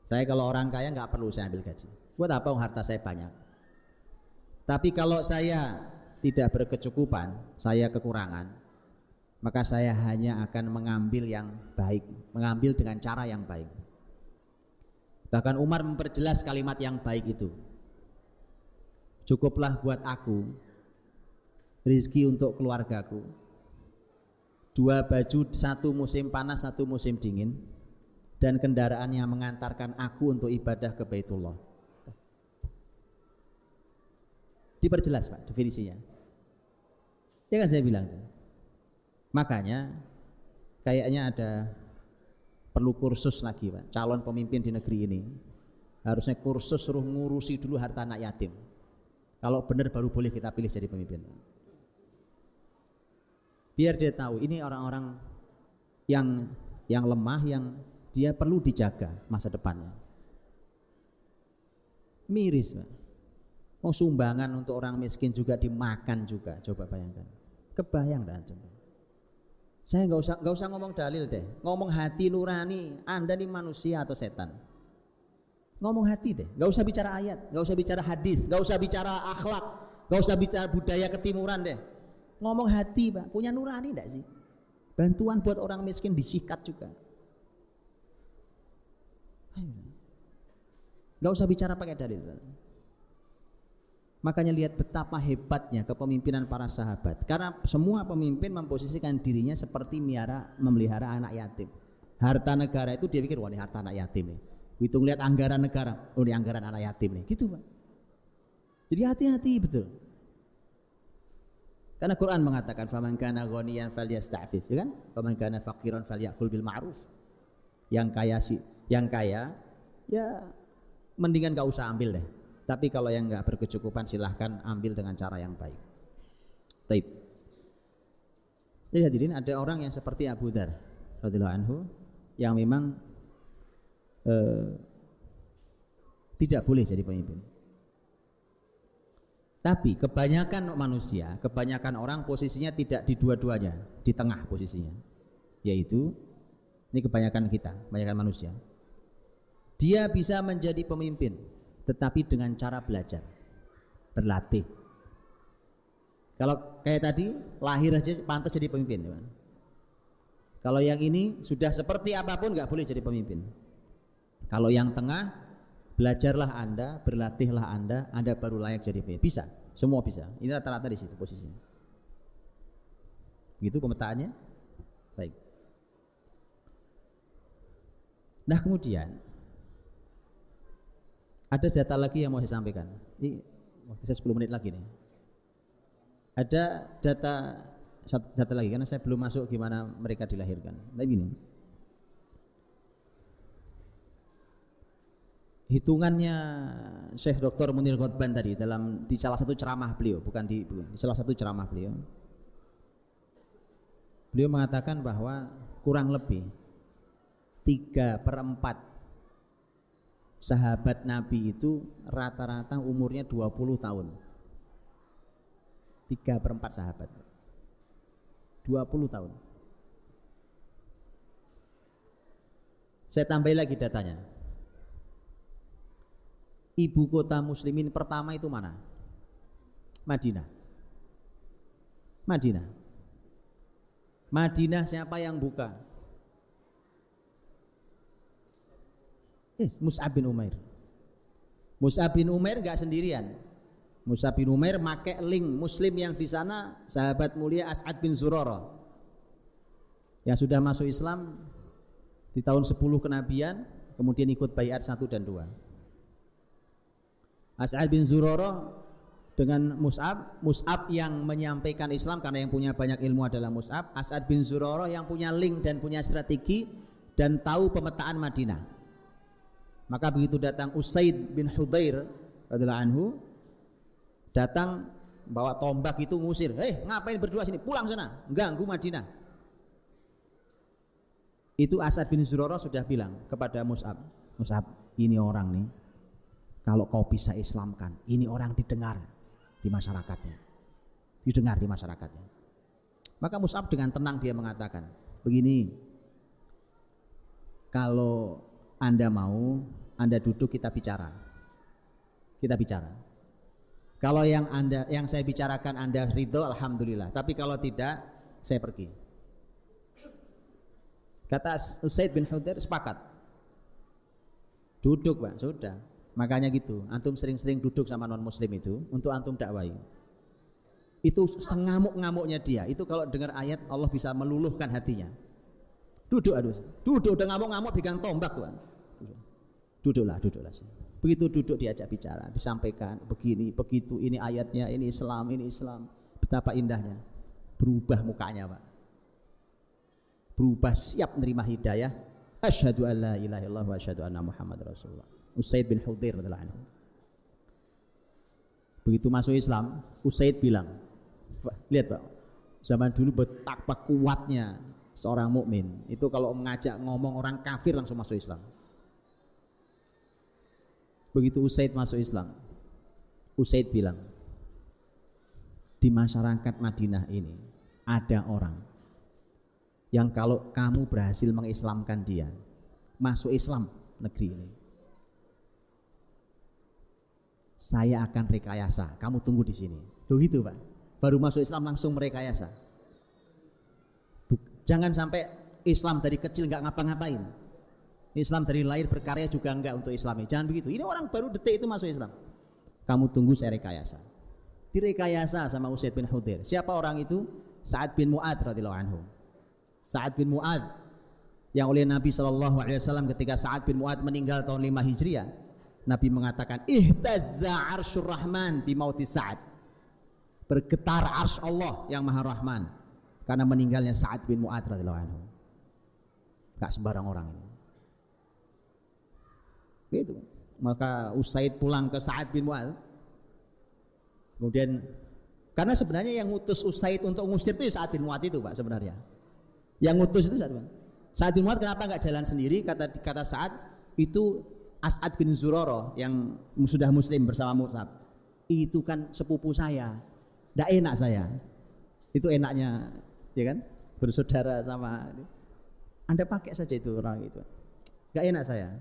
Saya kalau orang kaya nggak perlu saya ambil gaji. Buat apa harta saya banyak? Tapi kalau saya tidak berkecukupan, saya kekurangan, maka saya hanya akan mengambil yang baik, mengambil dengan cara yang baik. Bahkan Umar memperjelas kalimat yang baik itu. Cukuplah buat aku rizki untuk keluargaku, 2 baju, 1 musim panas, 1 musim dingin, dan kendaraan yang mengantarkan aku untuk ibadah ke Baitullah. Diperjelas Pak definisinya. Ya kan saya bilang. Makanya kayaknya ada perlu kursus lagi Pak. Calon pemimpin di negeri ini harusnya kursus suruh ngurusi dulu harta anak yatim. Kalau benar baru boleh kita pilih jadi pemimpin. Biar dia tahu ini orang-orang yang lemah, yang dia perlu dijaga masa depannya. Miris Pak. Mau sumbangan untuk orang miskin juga dimakan juga, coba bayangkan. Kebayang dah coba. Saya nggak usah ngomong dalil deh, ngomong hati nurani. Anda nih manusia atau setan? Ngomong hati deh, nggak usah bicara ayat, nggak usah bicara hadis, nggak usah bicara akhlak, nggak usah bicara budaya ketimuran deh. Ngomong hati Pak, punya nurani enggak sih? Bantuan buat orang miskin disikat juga. Nggak usah bicara pakai dalil. Makanya lihat betapa hebatnya kepemimpinan para sahabat. Karena semua pemimpin memposisikan dirinya seperti memelihara anak yatim. Harta negara itu dia pikir, wah ini harta anak yatim nih. Hitung lihat anggaran negara, oh ini anggaran anak yatim nih. Gitu Pak. Jadi hati-hati betul. Karena Quran mengatakan, faman kana ghaniyan falyasta'fif, ya kan? Faman kana faqiran falyakul bil ma'ruf. Yang kaya ya mendingan gak usah ambil deh. Tapi kalau yang nggak berkecukupan silahkan ambil dengan cara yang baik. Taib. Jadi hadirin, ada orang yang seperti Abu Dzar radhiyallahu anhu yang memang tidak boleh jadi pemimpin. Tapi kebanyakan manusia, kebanyakan orang posisinya tidak di dua-duanya, di tengah posisinya. Yaitu ini kebanyakan kita, kebanyakan manusia. Dia bisa menjadi pemimpin, tetapi dengan cara belajar, berlatih. Kalau kayak tadi lahir aja pantas jadi pemimpin. Kalau yang ini sudah seperti apapun nggak boleh jadi pemimpin. Kalau yang tengah, belajarlah Anda, berlatihlah Anda baru layak jadi pemimpin. Bisa, semua bisa. Ini rata-rata di situ posisinya. Begitu pemetaannya. Baik. Nah kemudian ada data lagi yang mau saya sampaikan. Ini waktu saya 10 menit lagi nih. Ada data lagi karena saya belum masuk gimana mereka dilahirkan. Tapi ini hitungannya Syekh Dr. Munir Ghorban tadi di salah satu ceramah beliau, bukan di salah satu ceramah beliau. Beliau mengatakan bahwa kurang lebih 3/4 sahabat Nabi itu rata-rata umurnya 20 tahun. 3/4 sahabat 20 tahun. Saya tambahin lagi datanya. Ibu kota muslimin pertama itu mana? Madinah. Madinah. Madinah siapa yang buka? Mus'ab bin Umair. Mus'ab bin Umair enggak sendirian. Mus'ab bin Umair make link muslim yang di sana sahabat mulia As'ad bin Zurarah yang sudah masuk Islam di tahun 10 kenabian, kemudian ikut baiat 1 dan 2. As'ad bin Zurarah dengan Mus'ab yang menyampaikan Islam karena yang punya banyak ilmu adalah Mus'ab. As'ad bin Zurarah yang punya link dan punya strategi dan tahu pemetaan Madinah. Maka begitu datang Usaid bin Hudzair radhiyallahu anhu, datang bawa tombak itu ngusir, ngapain berdua sini, pulang sana, ganggu Madinah. Itu As'ad bin Zurarah sudah bilang kepada Mus'ab, ini orang nih kalau kau bisa Islamkan, ini orang didengar di masyarakatnya, Maka Mus'ab dengan tenang dia mengatakan, begini, kalau Anda mau, Anda duduk, kita bicara. Kalau yang saya bicarakan Anda ridho, alhamdulillah. Tapi kalau tidak, saya pergi. Kata Usaid bin Hudzair, sepakat. Duduk Pak, sudah. Makanya gitu, antum sering-sering duduk sama non muslim itu untuk antum dakwai. Itu sengamuk-ngamuknya dia. Itu kalau dengar ayat Allah bisa meluluhkan hatinya. Duduk udah ngamuk-ngamuk pegang tombak Pak. Duduklah sih. Begitu duduk diajak bicara, disampaikan begini, begitu, ini ayatnya, ini Islam. Betapa indahnya. Berubah mukanya Pak. Berubah, siap menerima hidayah. Asyhadu an la ilaha illallah wa asyhadu anna Muhammad Rasulullah. Usaid bin Hudzair radhiyallahu anhu. Begitu masuk Islam, Usaid bilang, lihat Pak, zaman dulu betapa kuatnya seorang mukmin. Itu kalau mengajak ngomong orang kafir langsung masuk Islam. Begitu Usaid masuk Islam, Usaid bilang, di masyarakat Madinah ini ada orang yang kalau kamu berhasil mengislamkan dia, masuk Islam negeri ini, saya akan rekayasa, kamu tunggu di sini. Begitu Pak, baru masuk Islam langsung merekayasa. Jangan sampai Islam dari kecil nggak ngapa-ngapain. Islam dari lahir berkarya juga enggak untuk Islami. Jangan begitu. Ini orang baru detik itu masuk Islam. Kamu tunggu, saya rekayasa. Direkayasa sama Usaid bin Hudzair. Siapa orang itu? Sa'ad bin Mu'adz radhiyallahu anhu. Sa'ad bin Mu'adz yang oleh Nabi SAW ketika Sa'ad bin Mu'adz meninggal tahun 5 Hijriah, Nabi mengatakan ihtazza arsyur rahman bimauti Sa'ad. Bergetar arsy Allah yang Maha Rahman karena meninggalnya Sa'ad bin Mu'adz radhiyallahu anhu. Enggak sembarang orang ini. Gitu. Maka Usaid pulang ke Sa'ad bin Mu'adz. Kemudian karena sebenarnya yang ngutus Usaid untuk ngusir itu Sa'ad bin Mu'adz itu Pak sebenarnya. Yang ngutus itu Sa'ad bin Mu'adz kenapa enggak jalan sendiri? Kata Sa'ad, itu As'ad bin Zurarah yang sudah muslim bersama Mus'ab. Itu kan sepupu saya. Enggak enak saya. Itu enaknya, ya kan? Bersaudara sama. Anda pakai saja itu orang itu. Enggak enak saya.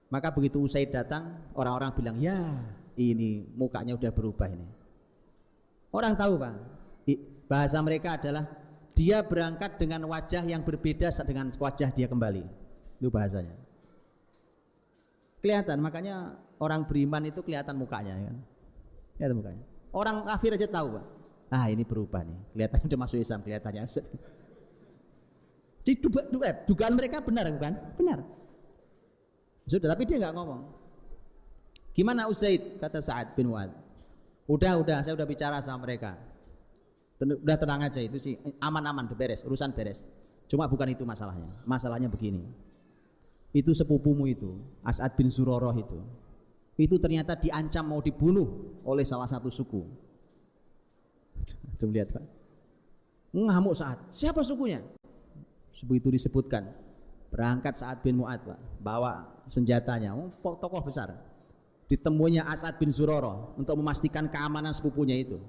Maka begitu Usaid datang, orang-orang bilang, ya ini mukanya udah berubah ini. Orang tahu Pak, bahasa mereka adalah dia berangkat dengan wajah yang berbeda dengan wajah dia kembali. Itu bahasanya. Kelihatan, makanya orang beriman itu kelihatan mukanya, ya kan? Kelihatan mukanya. Orang kafir aja tahu Pak. Ah ini berubah nih, kelihatannya udah masuk Islam kelihatannya. Jadi dugaan mereka benar bukan? Benar. Sudah, tapi dia nggak ngomong. Gimana Usaid? Kata Sa'ad bin Mu'adz. Udah, saya udah bicara sama mereka. Udah tenang aja, itu sih aman-aman, beres, urusan beres. Cuma bukan itu masalahnya. Masalahnya begini. Itu sepupumu itu, As'ad bin Zurarah itu ternyata diancam mau dibunuh oleh salah satu suku. Coba lihat Pak. Ngamuk Sa'ad. Siapa sukunya? Suku itu disebutkan. Berangkat Sa'ad bin Mu'adz Pak, bawa senjatanya. Tokoh besar. Ditemuinya As'ad bin Zurarah untuk memastikan keamanan sepupunya itu.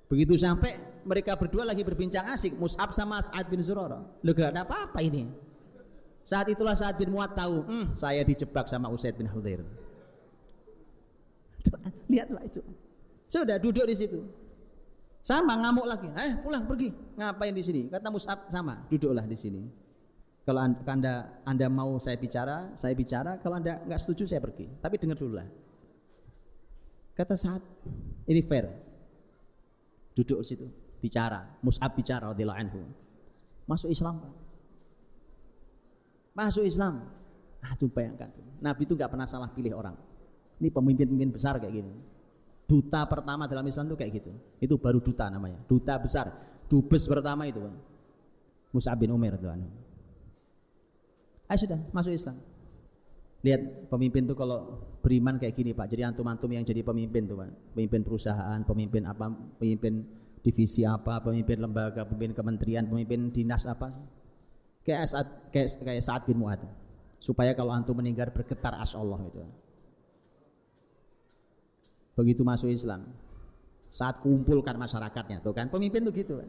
Begitu sampai mereka berdua lagi berbincang asik, Mus'ab sama As'ad bin Zurarah. Loh gak ada apa-apa ini. Saat itulah Sa'ad bin Mu'adz tahu, saya dijebak sama Usaid bin Hudzair. Lihatlah itu. Sudah duduk di situ. Sama ngamuk lagi. Pulang pergi. Ngapain di sini? Kata Mus'ab sama, duduklah di sini. Kalau anda mau saya bicara. Kalau Anda nggak setuju saya pergi. Tapi dengar dulu lah. Kata Sa'ad, ini fair. Duduk di situ, bicara. Mus'ab bicara radhiyallahu anhu. Masuk Islam Pak. Masuk Islam. Coba bayangkan. Nabi itu nggak pernah salah pilih orang. Ini pemimpin-pemimpin besar kayak gini. Duta pertama dalam Islam itu kayak gitu. Itu baru duta namanya. Duta besar. Dubes pertama itu Pak. Mus'ab bin Umair itu. Sudah masuk Islam. Lihat pemimpin tuh kalau beriman kayak gini Pak. Jadi antum-antum yang jadi pemimpin tuh Pak. Pemimpin perusahaan, pemimpin apa, pemimpin divisi apa, pemimpin lembaga, pemimpin kementerian, pemimpin dinas apa. Kayak Sa'ad bin Mu'adz. Supaya kalau antum meninggal bergetar asy Allah gitu. Begitu masuk Islam, saat kumpulkan masyarakatnya, tuh kan pemimpin tuh gitu.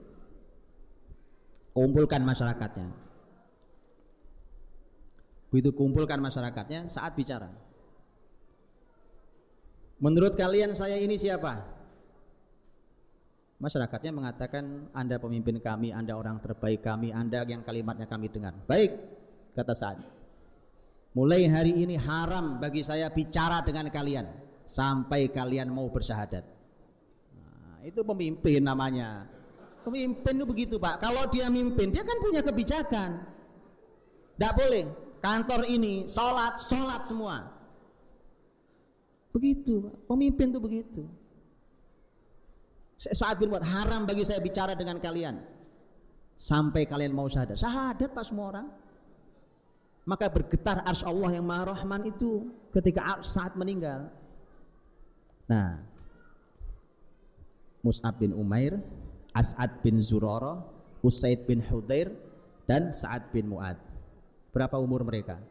Kumpulkan masyarakatnya. Begitu kumpulkan masyarakatnya, saat bicara. Menurut kalian saya ini siapa? Masyarakatnya mengatakan Anda pemimpin kami, Anda orang terbaik kami, Anda yang kalimatnya kami dengar. Baik, kata Sa'ad. Mulai hari ini haram bagi saya bicara dengan kalian sampai kalian mau bersyahadat. Itu pemimpin namanya. Pemimpin itu begitu Pak. Kalau dia mimpin, dia kan punya kebijakan. Tidak boleh kantor ini sholat semua. Begitu Pak. Pemimpin itu begitu. Sa'ad bin Mu'adz, haram bagi saya bicara dengan kalian sampai kalian mau syahadat. Syahadat Pak semua orang. Maka bergetar arsy Allah yang Maha Rahman itu ketika Sa'ad meninggal. Nah, Mus'ab bin Umair, As'ad bin Zurarah, Usaid bin Hudzair, dan Sa'ad bin Mu'adz. Berapa umur mereka?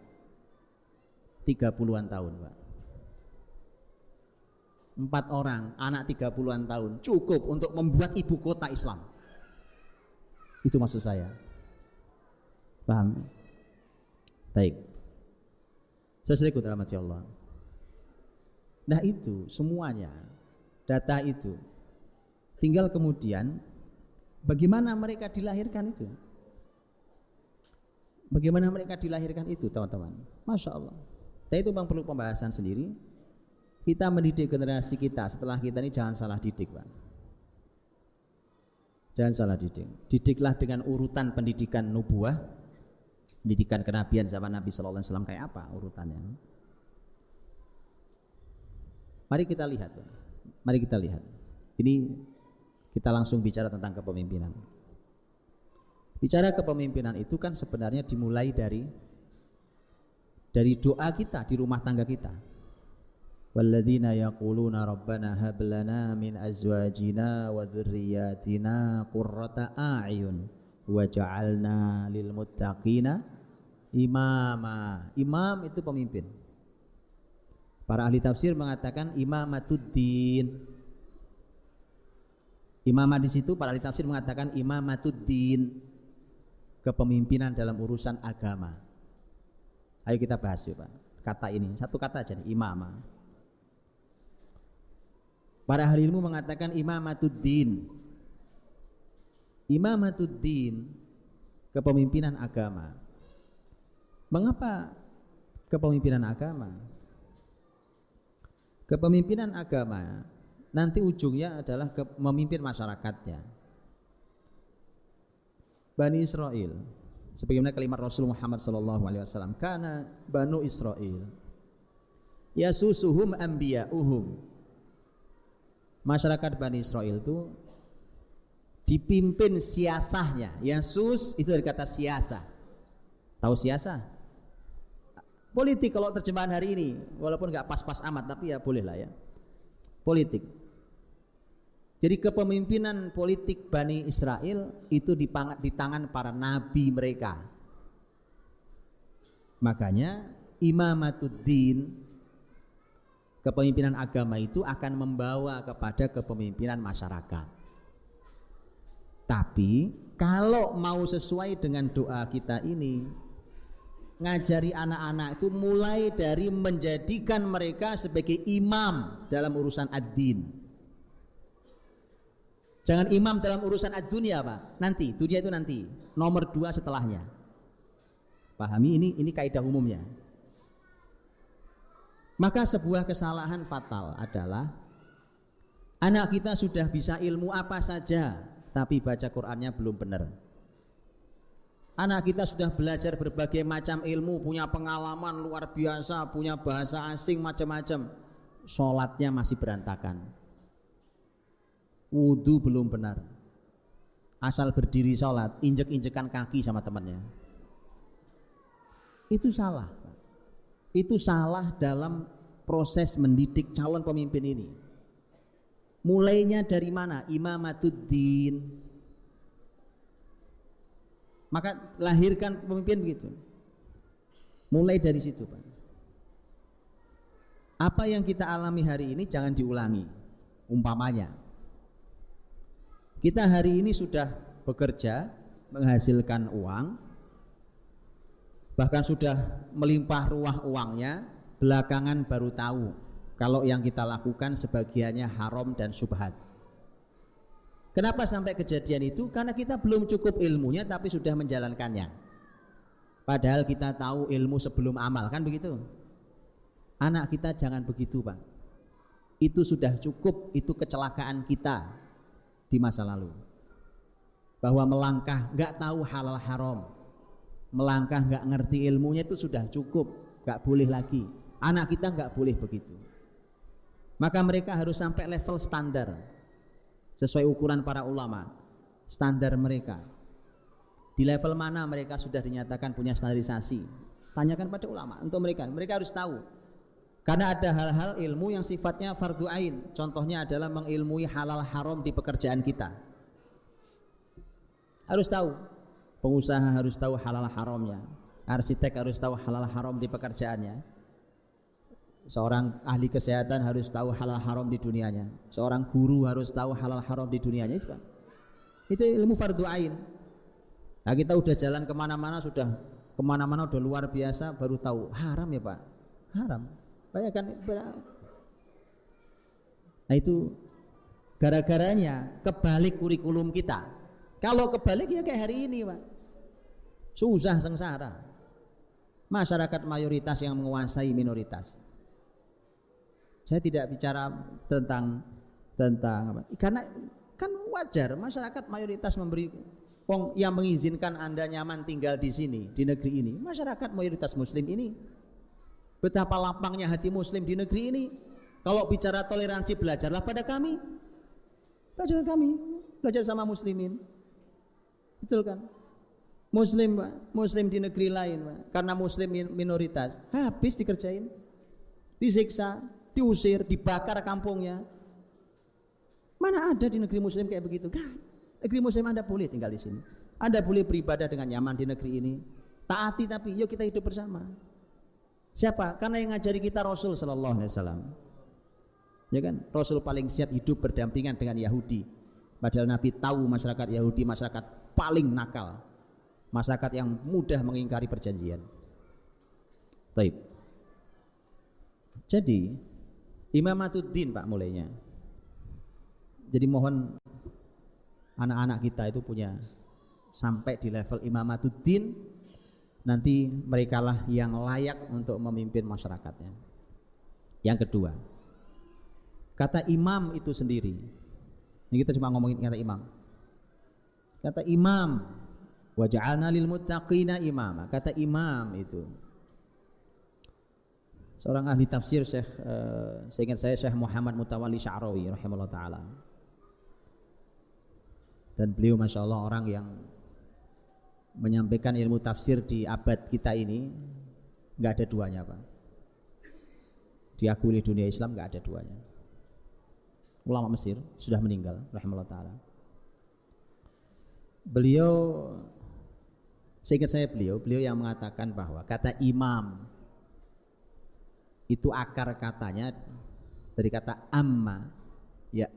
30-an tahun Pak. 4 orang, anak 30-an tahun, cukup untuk membuat ibu kota Islam. Itu maksud saya. Paham? Baik. Saudaraku dirahmati Allah. Nah itu semuanya, data itu. Tinggal kemudian bagaimana mereka dilahirkan itu. Bagaimana mereka dilahirkan itu teman-teman. Masya Allah. Tapi itu memang perlu pembahasan sendiri. Kita mendidik generasi kita setelah kita ini jangan salah didik Pak. Jangan salah didik. Didiklah dengan urutan pendidikan nubuah, pendidikan kenabian zaman Nabi Sallallahu Alaihi Wasallam kayak apa urutannya. Mari kita lihat. Mari kita lihat. Ini kita langsung bicara tentang kepemimpinan. Bicara kepemimpinan itu kan sebenarnya dimulai dari doa kita di rumah tangga kita. Walladzina yaquluna rabbana hab lana min azwajina wa dzurriyyatina qurrata a'yun waj'alna lil muttaqina imama. Imam itu pemimpin. Para ahli tafsir mengatakan imamatuddin. Imamah di situ para ahli tafsir mengatakan imamatuddin, kepemimpinan dalam urusan agama. Ayo kita bahas ya Pak. Kata ini, satu kata aja nih, imamah. Para ahli ilmu mengatakan imamatuddin. Imamatuddin, kepemimpinan agama. Mengapa kepemimpinan agama? Kepemimpinan agama nanti ujungnya adalah memimpin masyarakatnya. Bani Israel, sebagaimana kalimat Rasul Muhammad SAW, karena Banu Israel yasusuhum anbiya'uhum, masyarakat Bani Israel itu dipimpin siasahnya. Yasus itu dari kata siasah. Tahu siasah? Politik kalau terjemahan hari ini, walaupun nggak pas-pas amat, tapi ya boleh lah ya. Politik. Jadi kepemimpinan politik Bani Israel itu di tangan para nabi mereka. Makanya imamatuddin, kepemimpinan agama itu akan membawa kepada kepemimpinan masyarakat. Tapi kalau mau sesuai dengan doa kita ini, ngajari anak-anak itu mulai dari menjadikan mereka sebagai imam dalam urusan ad-din. Jangan imam dalam urusan ad-dunya, Pak. Nanti, dunia itu nanti, nomor 2 setelahnya. Pahami ini kaidah umumnya. Maka sebuah kesalahan fatal adalah anak kita sudah bisa ilmu apa saja, tapi baca Qur'annya belum benar. Anak kita sudah belajar berbagai macam ilmu, punya pengalaman luar biasa, punya bahasa asing macam-macam, sholatnya masih berantakan, wudhu belum benar, asal berdiri sholat injek-injekan kaki sama temannya. Itu salah. Itu salah dalam proses mendidik calon pemimpin ini. Mulainya dari mana? Imamatuddin. Maka lahirkan pemimpin begitu. Mulai dari situ, Pak. Apa yang kita alami hari ini jangan diulangi. Umpamanya, kita hari ini sudah bekerja, menghasilkan uang, bahkan sudah melimpah ruah uangnya, belakangan baru tahu kalau yang kita lakukan sebagiannya haram dan syubhat. Kenapa sampai kejadian itu? Karena kita belum cukup ilmunya tapi sudah menjalankannya. Padahal kita tahu ilmu sebelum amal, kan begitu? Anak kita jangan begitu, Pak. Itu sudah cukup, itu kecelakaan kita di masa lalu. Bahwa melangkah nggak tahu halal haram, melangkah nggak ngerti ilmunya itu sudah cukup, nggak boleh lagi. Anak kita nggak boleh begitu. Maka mereka harus sampai level standar sesuai ukuran para ulama. Standar mereka di level mana mereka sudah dinyatakan punya standarisasi, tanyakan pada ulama. Untuk mereka harus tahu. Karena ada hal-hal ilmu yang sifatnya fardhu ain. Contohnya adalah mengilmui halal haram di pekerjaan kita. Harus tahu. Pengusaha harus tahu halal haramnya. Arsitek harus tahu halal haram di pekerjaannya. Seorang ahli kesehatan harus tahu halal haram di dunianya. Seorang guru harus tahu halal haram di dunianya. Itu ilmu fardhu ain. Nah, kita udah jalan kemana-mana sudah luar biasa, baru tahu haram ya Pak, haram. Banyak kan? Nah itu gara-garanya kebalik kurikulum kita. Kalau kebalik ya kayak hari ini Pak, susah sengsara. Masyarakat mayoritas yang menguasai minoritas. Saya tidak bicara tentang apa. Karena kan wajar masyarakat mayoritas memberi yang mengizinkan Anda nyaman tinggal di sini, di negeri ini. Masyarakat mayoritas muslim ini. Betapa lapangnya hati muslim di negeri ini. Kalau bicara toleransi, belajarlah pada kami. Belajar sama muslimin. Betul kan? Muslim Pak, muslim di negeri lain Pak, karena muslim minoritas, habis dikerjain, disiksa, diusir, dibakar kampungnya. Mana ada di negeri muslim kayak begitu? Kan? Negeri muslim Anda boleh tinggal di sini. Anda boleh beribadah dengan nyaman di negeri ini. Taati tapi yuk kita hidup bersama. Siapa? Karena yang ngajari kita Rasul sallallahu alaihi wasallam. Ya kan? Rasul paling siap hidup berdampingan dengan Yahudi. Padahal Nabi tahu masyarakat Yahudi masyarakat paling nakal. Masyarakat yang mudah mengingkari perjanjian. Taib. Jadi imamatuddin Pak mulainya. Jadi mohon anak-anak kita itu punya sampai di level imamatuddin, nanti merekalah yang layak untuk memimpin masyarakatnya. Yang kedua, Kata imam itu sendiri. Ini kita cuma ngomongin kata imam. Kata imam, wa ja'alna lil muttaqina imama. Kata imam itu. Seorang ahli tafsir seingat saya Syekh Muhammad Mutawalli Sya'rawi rahimahullah taala. Dan beliau Masya Allah orang yang menyampaikan ilmu tafsir di abad kita ini nggak ada duanya, Pak. Diakui dunia Islam nggak ada duanya. Ulama Mesir sudah meninggal rahimahullah taala. Beliau, seingat saya beliau yang mengatakan bahwa kata imam itu akar katanya dari kata amma, ya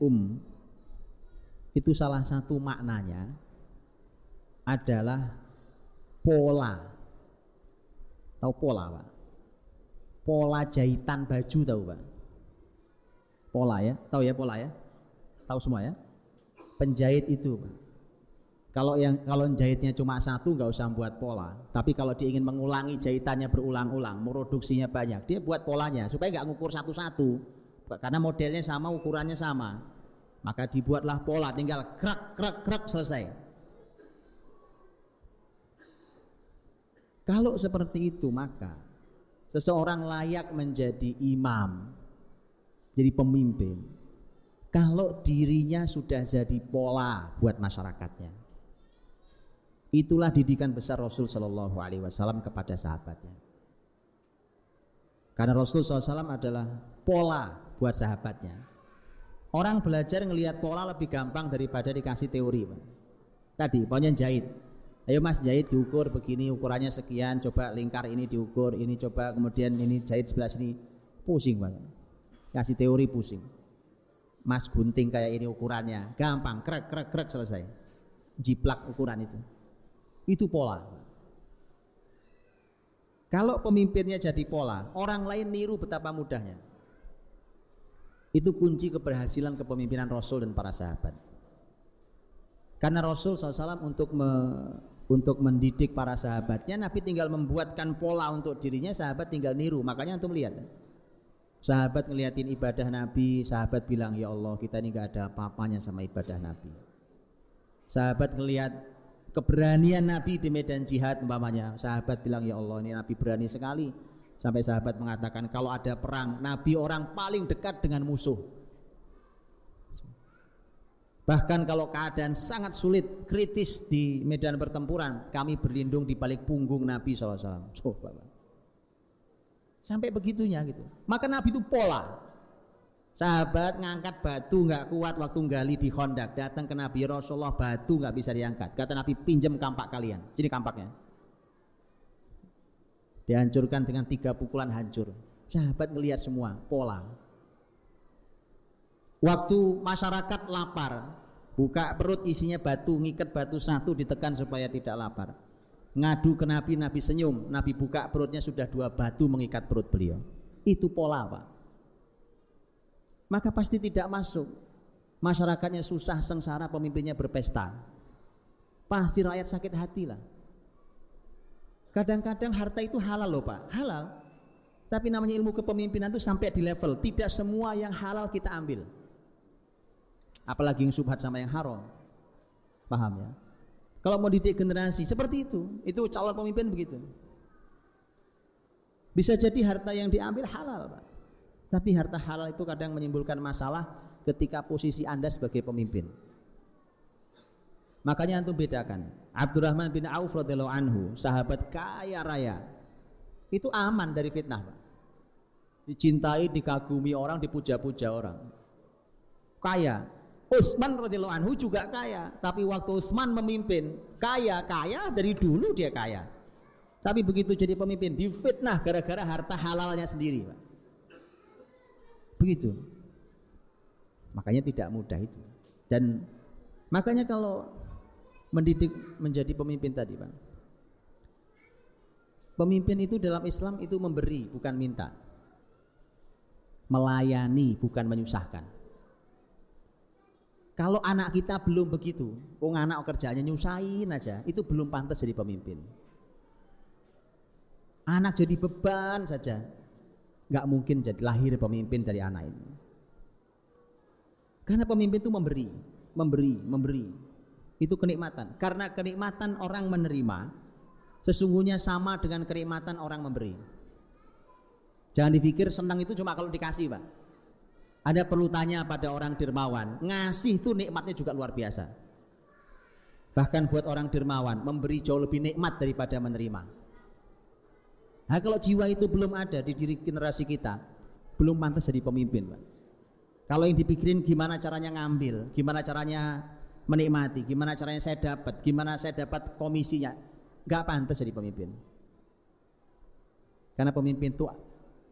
itu salah satu maknanya adalah pola. Tahu pola, Pak? Pola jahitan baju, tahu, Pak? Pola ya, tahu ya pola ya? Tahu semua ya? Penjahit itu, Pak. Kalau jahitnya cuma satu nggak usah buat pola. Tapi kalau dia ingin mengulangi jahitannya berulang-ulang, produksinya banyak, dia buat polanya supaya nggak ngukur satu-satu. Karena modelnya sama, ukurannya sama. Maka dibuatlah pola, tinggal krek selesai. Kalau seperti itu maka seseorang layak menjadi imam, jadi pemimpin kalau dirinya sudah jadi pola buat masyarakatnya. Itulah didikan besar Rasul Shallallahu Alaihi Wasallam kepada sahabatnya. Karena Rasul SAW adalah pola buat sahabatnya. Orang belajar ngelihat pola lebih gampang daripada dikasih teori, Pak. Tadi pokoknya jahit. Ayo Mas, jahit diukur begini, ukurannya sekian, coba lingkar ini diukur, ini coba kemudian ini jahit sebelah sini. Pusing, Pak. Kasih teori pusing. Mas gunting kayak ini ukurannya, gampang, krek selesai. Jiplak ukuran itu. Itu pola. Kalau pemimpinnya jadi pola, orang lain niru betapa mudahnya. Itu kunci keberhasilan kepemimpinan Rasul dan para sahabat. Karena Rasul SAW untuk mendidik para sahabatnya, Nabi tinggal membuatkan pola untuk dirinya, sahabat tinggal niru. Makanya antum lihat, sahabat ngeliatin ibadah Nabi, sahabat bilang, ya Allah kita ini gak ada apa-apanya sama ibadah Nabi. Sahabat ngelihat keberanian Nabi di medan jihad umpamanya, sahabat bilang, ya Allah ini Nabi berani sekali. Sampai sahabat mengatakan kalau ada perang, Nabi orang paling dekat dengan musuh. Bahkan kalau keadaan sangat sulit, kritis di medan pertempuran, kami berlindung di balik punggung Nabi SAW. Sampai begitunya gitu. Maka Nabi itu pola. Sahabat ngangkat batu nggak kuat waktu gali di Khandaq, datang ke Nabi, Rasulullah batu nggak bisa diangkat. Kata Nabi, pinjam kampak kalian. Sini kampaknya. Dihancurkan dengan 3 pukulan hancur. Sahabat ngelihat semua pola. Waktu masyarakat lapar, buka perut isinya batu, ngikat batu satu, ditekan supaya tidak lapar. Ngadu ke Nabi, Nabi senyum. Nabi buka perutnya sudah 2 batu mengikat perut beliau. Itu pola, Pak. Maka pasti tidak masuk. Masyarakatnya susah, sengsara, pemimpinnya berpesta. Pasti rakyat sakit hati lah. Kadang-kadang harta itu halal loh, Pak. Halal. Tapi namanya ilmu kepemimpinan itu sampai di level tidak semua yang halal kita ambil. Apalagi yang subhat sama yang haram. Paham ya? Kalau mau didik generasi seperti itu calon pemimpin begitu. Bisa jadi harta yang diambil halal, Pak. Tapi harta halal itu kadang menimbulkan masalah ketika posisi Anda sebagai pemimpin. Makanya antum bedakan. Abdurrahman bin Auf radhiyallahu anhu, sahabat kaya raya. Itu aman dari fitnah, Pak. Dicintai, dikagumi orang, dipuja-puja orang. Kaya. Utsman radhiyallahu anhu juga kaya, tapi waktu Utsman memimpin, kaya dari dulu dia kaya. Tapi begitu jadi pemimpin difitnah gara-gara harta halalnya sendiri, Pak. Begitu. Makanya tidak mudah itu. Dan makanya kalau mendidik menjadi pemimpin tadi, Pak. Pemimpin itu dalam Islam itu memberi bukan minta. Melayani bukan menyusahkan. Kalau anak kita belum begitu, anak kerjanya nyusahin aja, itu belum pantas jadi pemimpin. Anak jadi beban saja, nggak mungkin jadi lahir pemimpin dari anak ini. Karena pemimpin itu memberi. Itu kenikmatan. Karena kenikmatan orang menerima sesungguhnya sama dengan kenikmatan orang memberi. Jangan dipikir senang itu cuma kalau dikasih, Pak. Anda perlu tanya pada orang dermawan, ngasih itu nikmatnya juga luar biasa. Bahkan buat orang dermawan, memberi jauh lebih nikmat daripada menerima. Nah, kalau jiwa itu belum ada di diri generasi kita, belum pantas jadi pemimpin, Pak. Kalau yang dipikirin gimana caranya ngambil, gimana caranya menikmati, gimana caranya gimana saya dapat komisinya, nggak pantas jadi pemimpin. Karena pemimpin itu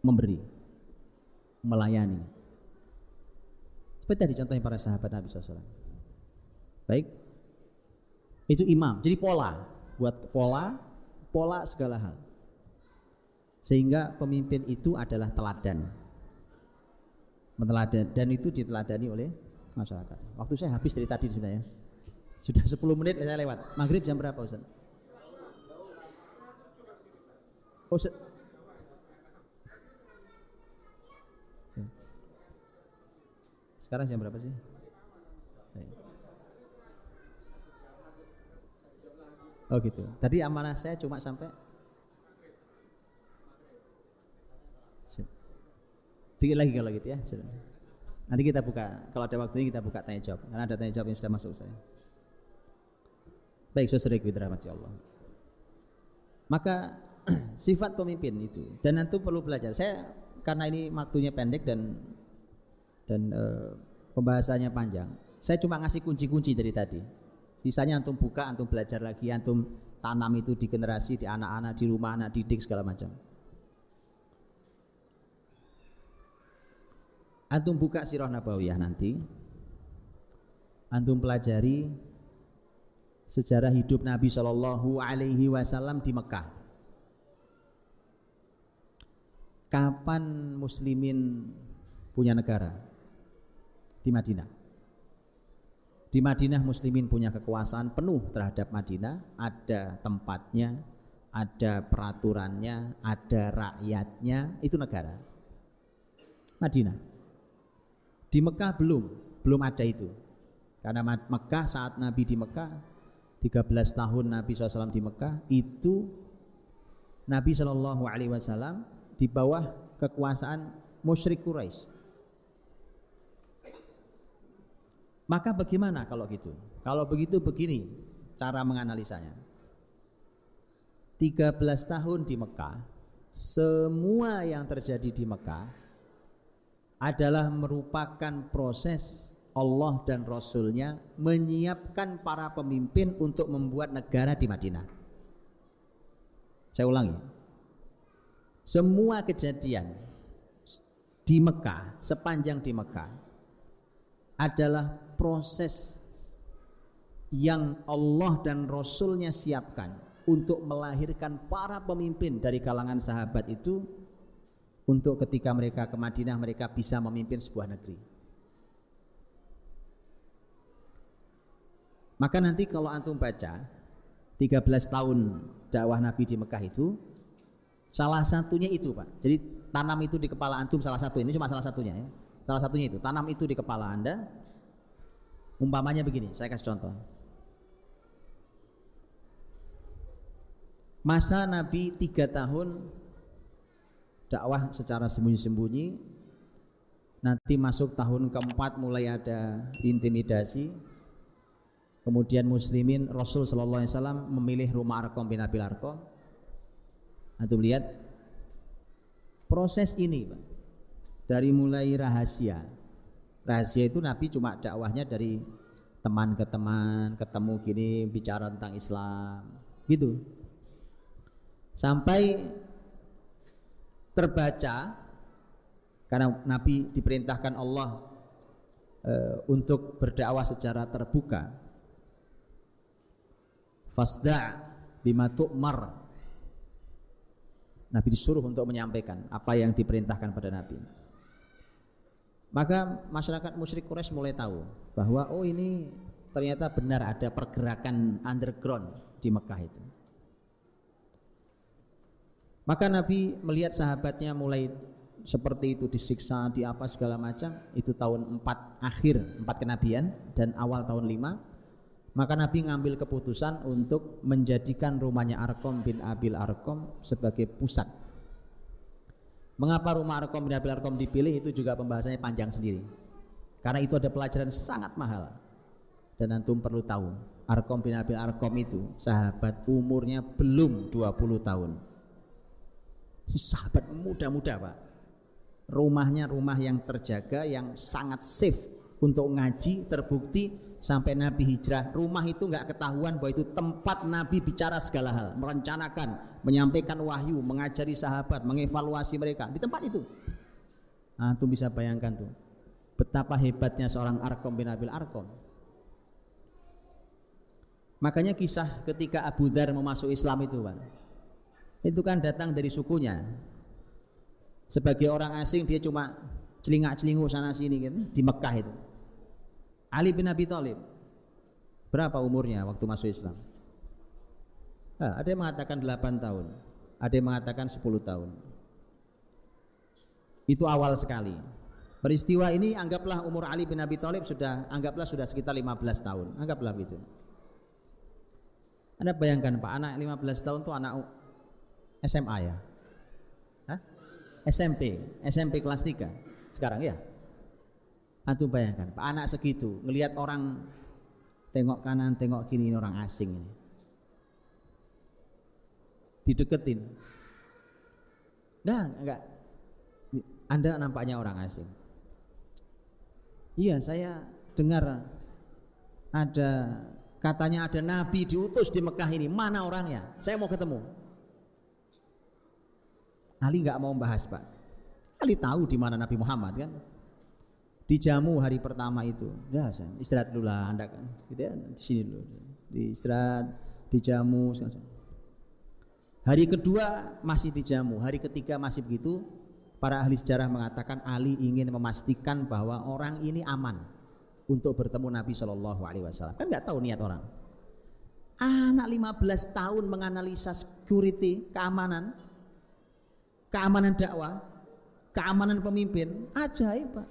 memberi, melayani. Seperti tadi contohnya para sahabat Nabi SAW. Baik, itu imam. Jadi buat pola segala hal. Sehingga pemimpin itu adalah teladan, dan itu diteladani oleh masyarakat. Waktu saya habis dari tadi sebenarnya. Sudah 10 menit saya lewat. Maghrib jam berapa, Ustaz? Sekarang jam berapa sih? Oh gitu. Tadi amanah saya cuma sampai dikit lagi kalau gitu ya. Nanti kita buka, kalau ada waktunya kita buka tanya jawab. Karena ada tanya jawab yang sudah masuk saya. Baik, saudara kita rahmati Allah. Maka sifat pemimpin itu, dan nanti perlu belajar. Saya karena ini waktunya pendek dan pembahasannya panjang, saya cuma ngasih kunci-kunci dari tadi. Sisanya antum buka, antum belajar lagi, antum tanam itu di generasi, di anak-anak, di rumah anak didik segala macam. Antum buka Sirah Nabawiyah nanti, antum pelajari sejarah hidup Nabi Shallallahu Alaihi Wasallam di Mekah. Kapan Muslimin punya negara? Di Madinah. Di Madinah Muslimin punya kekuasaan penuh terhadap Madinah, ada tempatnya, ada peraturannya, ada rakyatnya, itu negara. Madinah. Di Mekah belum ada itu. Karena Mekah saat Nabi di Mekah, 13 tahun Nabi SAW di Mekah, itu Nabi SAW di bawah kekuasaan musyrik Quraisy. Maka bagaimana kalau gitu? Kalau begitu begini cara menganalisanya. 13 tahun di Mekah, semua yang terjadi di Mekah adalah merupakan proses Allah dan Rasulnya menyiapkan para pemimpin untuk membuat negara di Madinah. Saya ulangi, semua kejadian di Mekah, sepanjang di Mekah adalah proses yang Allah dan Rasulnya siapkan untuk melahirkan para pemimpin dari kalangan sahabat itu, untuk ketika mereka ke Madinah mereka bisa memimpin sebuah negeri. Maka nanti kalau antum baca 13 tahun dakwah Nabi di Mekah itu, salah satunya itu, Pak. Jadi tanam itu di kepala antum, salah satu, ini cuma salah satunya ya. Salah satunya itu, tanam itu di kepala Anda. Umpamanya begini, saya kasih contoh. Masa Nabi 3 tahun dakwah secara sembunyi-sembunyi, nanti masuk tahun keempat mulai ada intimidasi. Kemudian Muslimin, Rasul Sallallahu Alaihi Wasallam memilih Rumah Arqam bin Abil Arqam. Antum lihat proses ini, Pak. Dari mulai rahasia itu Nabi cuma dakwahnya dari teman ke teman, ketemu gini, bicara tentang Islam gitu, sampai terbaca karena Nabi diperintahkan Allah untuk berdakwah secara terbuka. Fasda' bima tu'mar. Nabi disuruh untuk menyampaikan apa yang diperintahkan pada Nabi. Maka masyarakat musyrik Quraisy mulai tahu bahwa oh ini ternyata benar ada pergerakan underground di Mekah itu. Maka Nabi melihat sahabatnya mulai seperti itu, disiksa, di apa segala macam, itu tahun 4 akhir 4 kenabian dan awal tahun 5. Maka Nabi ngambil keputusan untuk menjadikan rumahnya Arqam bin Abil Arqam sebagai pusat. Mengapa rumah Arqam bin Abil Arqam dipilih, itu juga pembahasannya panjang sendiri. Karena itu ada pelajaran sangat mahal. Dan antum perlu tahu, Arqam bin Abil Arqam itu sahabat umurnya belum 20 tahun. Sahabat muda-muda, Pak. Rumahnya rumah yang terjaga, yang sangat safe untuk ngaji, terbukti sampai Nabi hijrah. Rumah itu nggak ketahuan bahwa itu tempat Nabi bicara segala hal, merencanakan, menyampaikan wahyu, mengajari sahabat, mengevaluasi mereka di tempat itu. Antum bisa bayangkan tuh betapa hebatnya seorang Arqam bin Abil Arqam. Makanya kisah ketika Abu Dzar mau masuk Islam itu, Pak, itu kan datang dari sukunya. Sebagai orang asing dia cuma celingak-celinguk sana sini gitu, di Mekah itu. Ali bin Abi Thalib berapa umurnya waktu masuk Islam? Ada yang mengatakan 8 tahun, ada yang mengatakan 10 tahun. Itu awal sekali. Peristiwa ini anggaplah umur Ali bin Abi Thalib sudah sekitar 15 tahun, anggaplah begitu. Anda bayangkan, Pak, anak 15 tahun itu anak SMA ya? SMP kelas 3 sekarang ya. Antum bayangkan, Pak, anak segitu ngelihat orang tengok kanan tengok kiri, ini orang asing ini, dideketin. Enggak, Anda nampaknya orang asing. Iya, saya dengar katanya ada Nabi diutus di Mekah ini, mana orangnya? Saya mau ketemu. Ali nggak mau bahas, Pak. Ali tahu di mana Nabi Muhammad kan. Dijamu hari pertama itu, ya istirahat dulu lah Anda kan, gitu ya, di sini dulu, istirahat, dijamu. Hari kedua masih dijamu, hari ketiga masih begitu. Para ahli sejarah mengatakan Ali ingin memastikan bahwa orang ini aman untuk bertemu Nabi Shallallahu Alaihi Wasallam. Kan nggak tahu niat orang. Anak 15 tahun menganalisa security, keamanan dakwah, keamanan pemimpin, ajaib, Pak.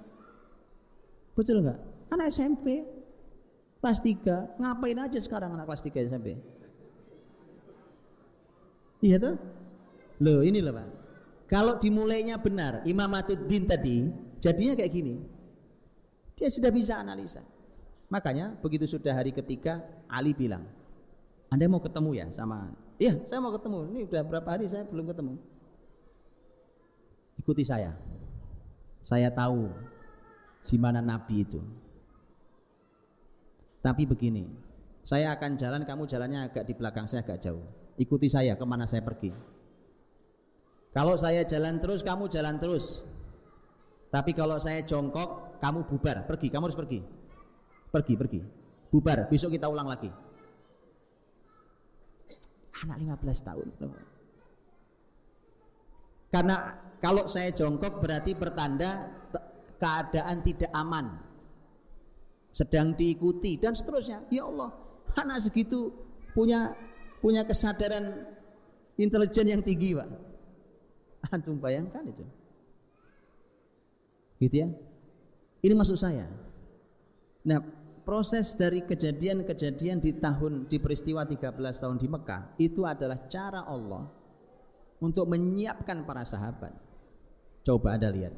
Betul nggak? Anak SMP kelas 3, ngapain aja sekarang anak kelas 3 SMP? Iya tuh? Loh, ini loh, Pak. Kalau dimulainya benar, Imamatuddin tadi jadinya kayak gini. Dia sudah bisa analisa. Makanya begitu sudah hari ketiga, Ali bilang, Anda mau ketemu ya sama? Iya, saya mau ketemu. Ini udah berapa hari saya belum ketemu. Ikuti saya. Saya tahu di mana Nabi itu. Tapi begini, saya akan jalan, kamu jalannya agak di belakang saya, agak jauh. Ikuti saya kemana saya pergi. Kalau saya jalan terus, kamu jalan terus. Tapi kalau saya jongkok, kamu bubar, pergi. Kamu harus pergi. Pergi. Bubar, besok kita ulang lagi. Anak 15 tahun. Karena kalau saya jongkok berarti pertanda keadaan tidak aman, sedang diikuti dan seterusnya. Ya Allah, anak segitu punya kesadaran intelijen yang tinggi, Pak. Antum bayangkan itu, gitu ya. Ini maksud saya. Nah, proses dari kejadian-kejadian di peristiwa 13 tahun di Mekah itu adalah cara Allah untuk menyiapkan para sahabat. Coba Anda lihat,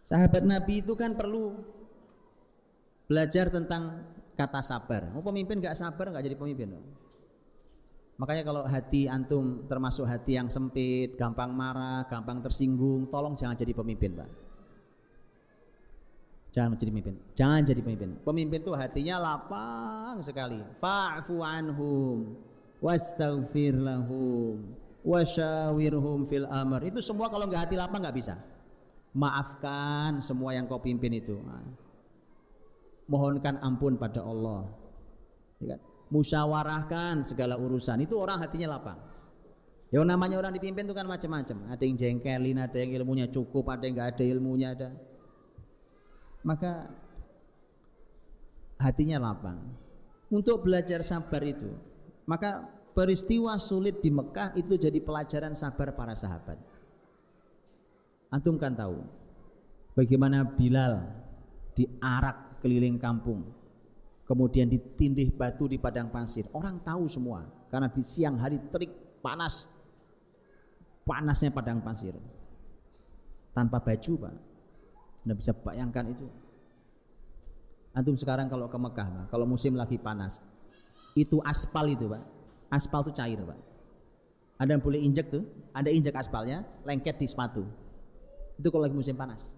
sahabat Nabi itu kan perlu belajar tentang kata sabar. Mau pemimpin gak sabar gak jadi pemimpin. Makanya kalau hati antum termasuk hati yang sempit, gampang marah, gampang tersinggung, tolong jangan jadi pemimpin, Pak. Jangan jadi pemimpin. Jangan jadi pemimpin. Pemimpin itu hatinya lapang sekali. Fa'fu anhum wastaghfir lahum wasyawirhum fil amr. Itu semua kalau nggak hati lapang nggak bisa. Maafkan semua yang kau pimpin itu. Mohonkan ampun pada Allah. Ya kan? Musyawarahkan segala urusan. Itu orang hatinya lapang. Ya namanya orang dipimpin itu kan macam-macam. Ada yang jengkelin, ada yang ilmunya cukup, ada yang nggak ada ilmunya, ada. Maka hatinya lapang untuk belajar sabar itu. Maka peristiwa sulit di Mekah itu jadi pelajaran sabar para sahabat. Antum kan tahu bagaimana Bilal diarak keliling kampung, kemudian ditindih batu di padang pasir. Orang tahu semua karena di siang hari terik panas, panasnya padang pasir, tanpa baju Pak. Anda bisa bayangkan itu. Antum sekarang kalau ke Mekah Pak, kalau musim lagi panas, itu aspal itu Pak, aspal itu cair Pak. Anda boleh injek tuh, Anda injek aspalnya, lengket di sepatu. Itu kalau lagi musim panas.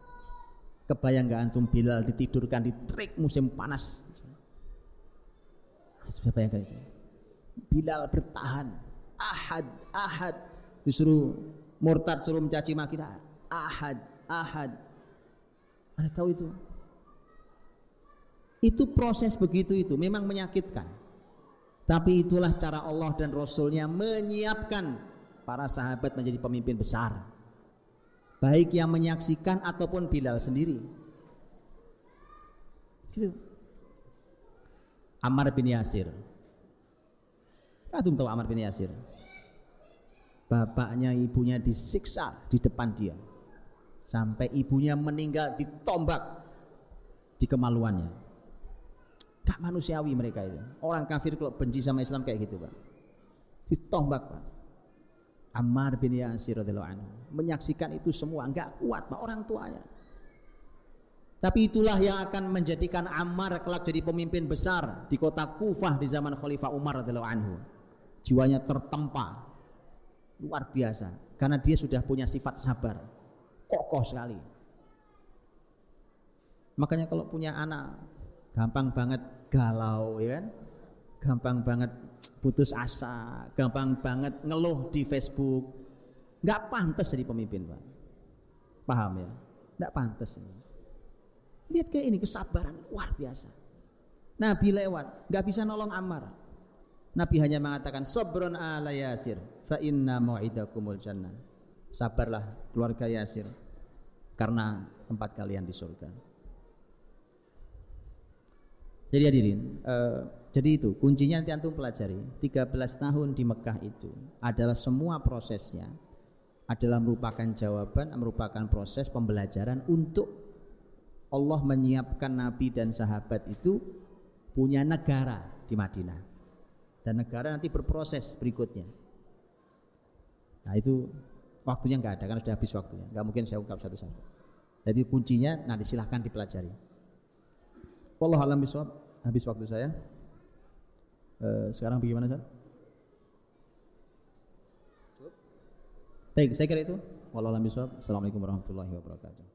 Kebayang nggak antum Bilal ditidurkan di terik musim panas? Sudah bayangkan itu. Bilal bertahan, ahad, disuruh murtad, suruh mencaci maki, ahad. Anda tahu itu? Itu proses begitu itu memang menyakitkan. Tapi itulah cara Allah dan Rasulnya menyiapkan para sahabat menjadi pemimpin besar. Baik yang menyaksikan ataupun Bilal sendiri. Gitu. Ammar bin Yasir. Antum tahu Ammar bin Yasir? Bapaknya ibunya disiksa di depan dia. Sampai ibunya meninggal ditombak di kemaluannya. Gak manusiawi mereka itu. Orang kafir kalau benci sama Islam kayak gitu Pak. Ditombak Pak. Ammar bin Yasir radhiyallahu anhu menyaksikan itu semua, enggak kuat Pak orang tuanya. Tapi itulah yang akan menjadikan Ammar kelak jadi pemimpin besar di kota Kufah di zaman Khalifah Umar radhiyallahu anhu. Jiwanya tertempa luar biasa karena dia sudah punya sifat sabar, kokoh sekali. Makanya kalau punya anak gampang banget galau ya kan? Gampang banget putus asa, gampang banget ngeluh di Facebook, nggak pantas jadi pemimpin Pak. Paham ya? Nggak pantas ini. Lihat kayak ini kesabaran luar biasa. Nabi lewat, nggak bisa nolong Ammar. Nabi hanya mengatakan sabrun ala Yasir, fa inna mau'idakumul jannah. Sabarlah keluarga Yasir, karena tempat kalian di surga. Jadi hadirin, jadi itu kuncinya nanti antum pelajari. 13 tahun di Mekah itu adalah semua prosesnya adalah merupakan jawaban, merupakan proses pembelajaran untuk Allah menyiapkan Nabi dan sahabat itu punya negara di Madinah, dan negara nanti berproses berikutnya. Nah itu waktunya nggak ada, karena sudah habis waktunya, nggak mungkin saya ungkap satu-satu. Jadi kuncinya nanti silahkan dipelajari. Wallahu a'lam bishawab. Habis waktu saya. Sekarang bagaimana Ustaz? Baik, saya kira itu. Wallahu a'lam bishawab. Assalamualaikum warahmatullahi wabarakatuh.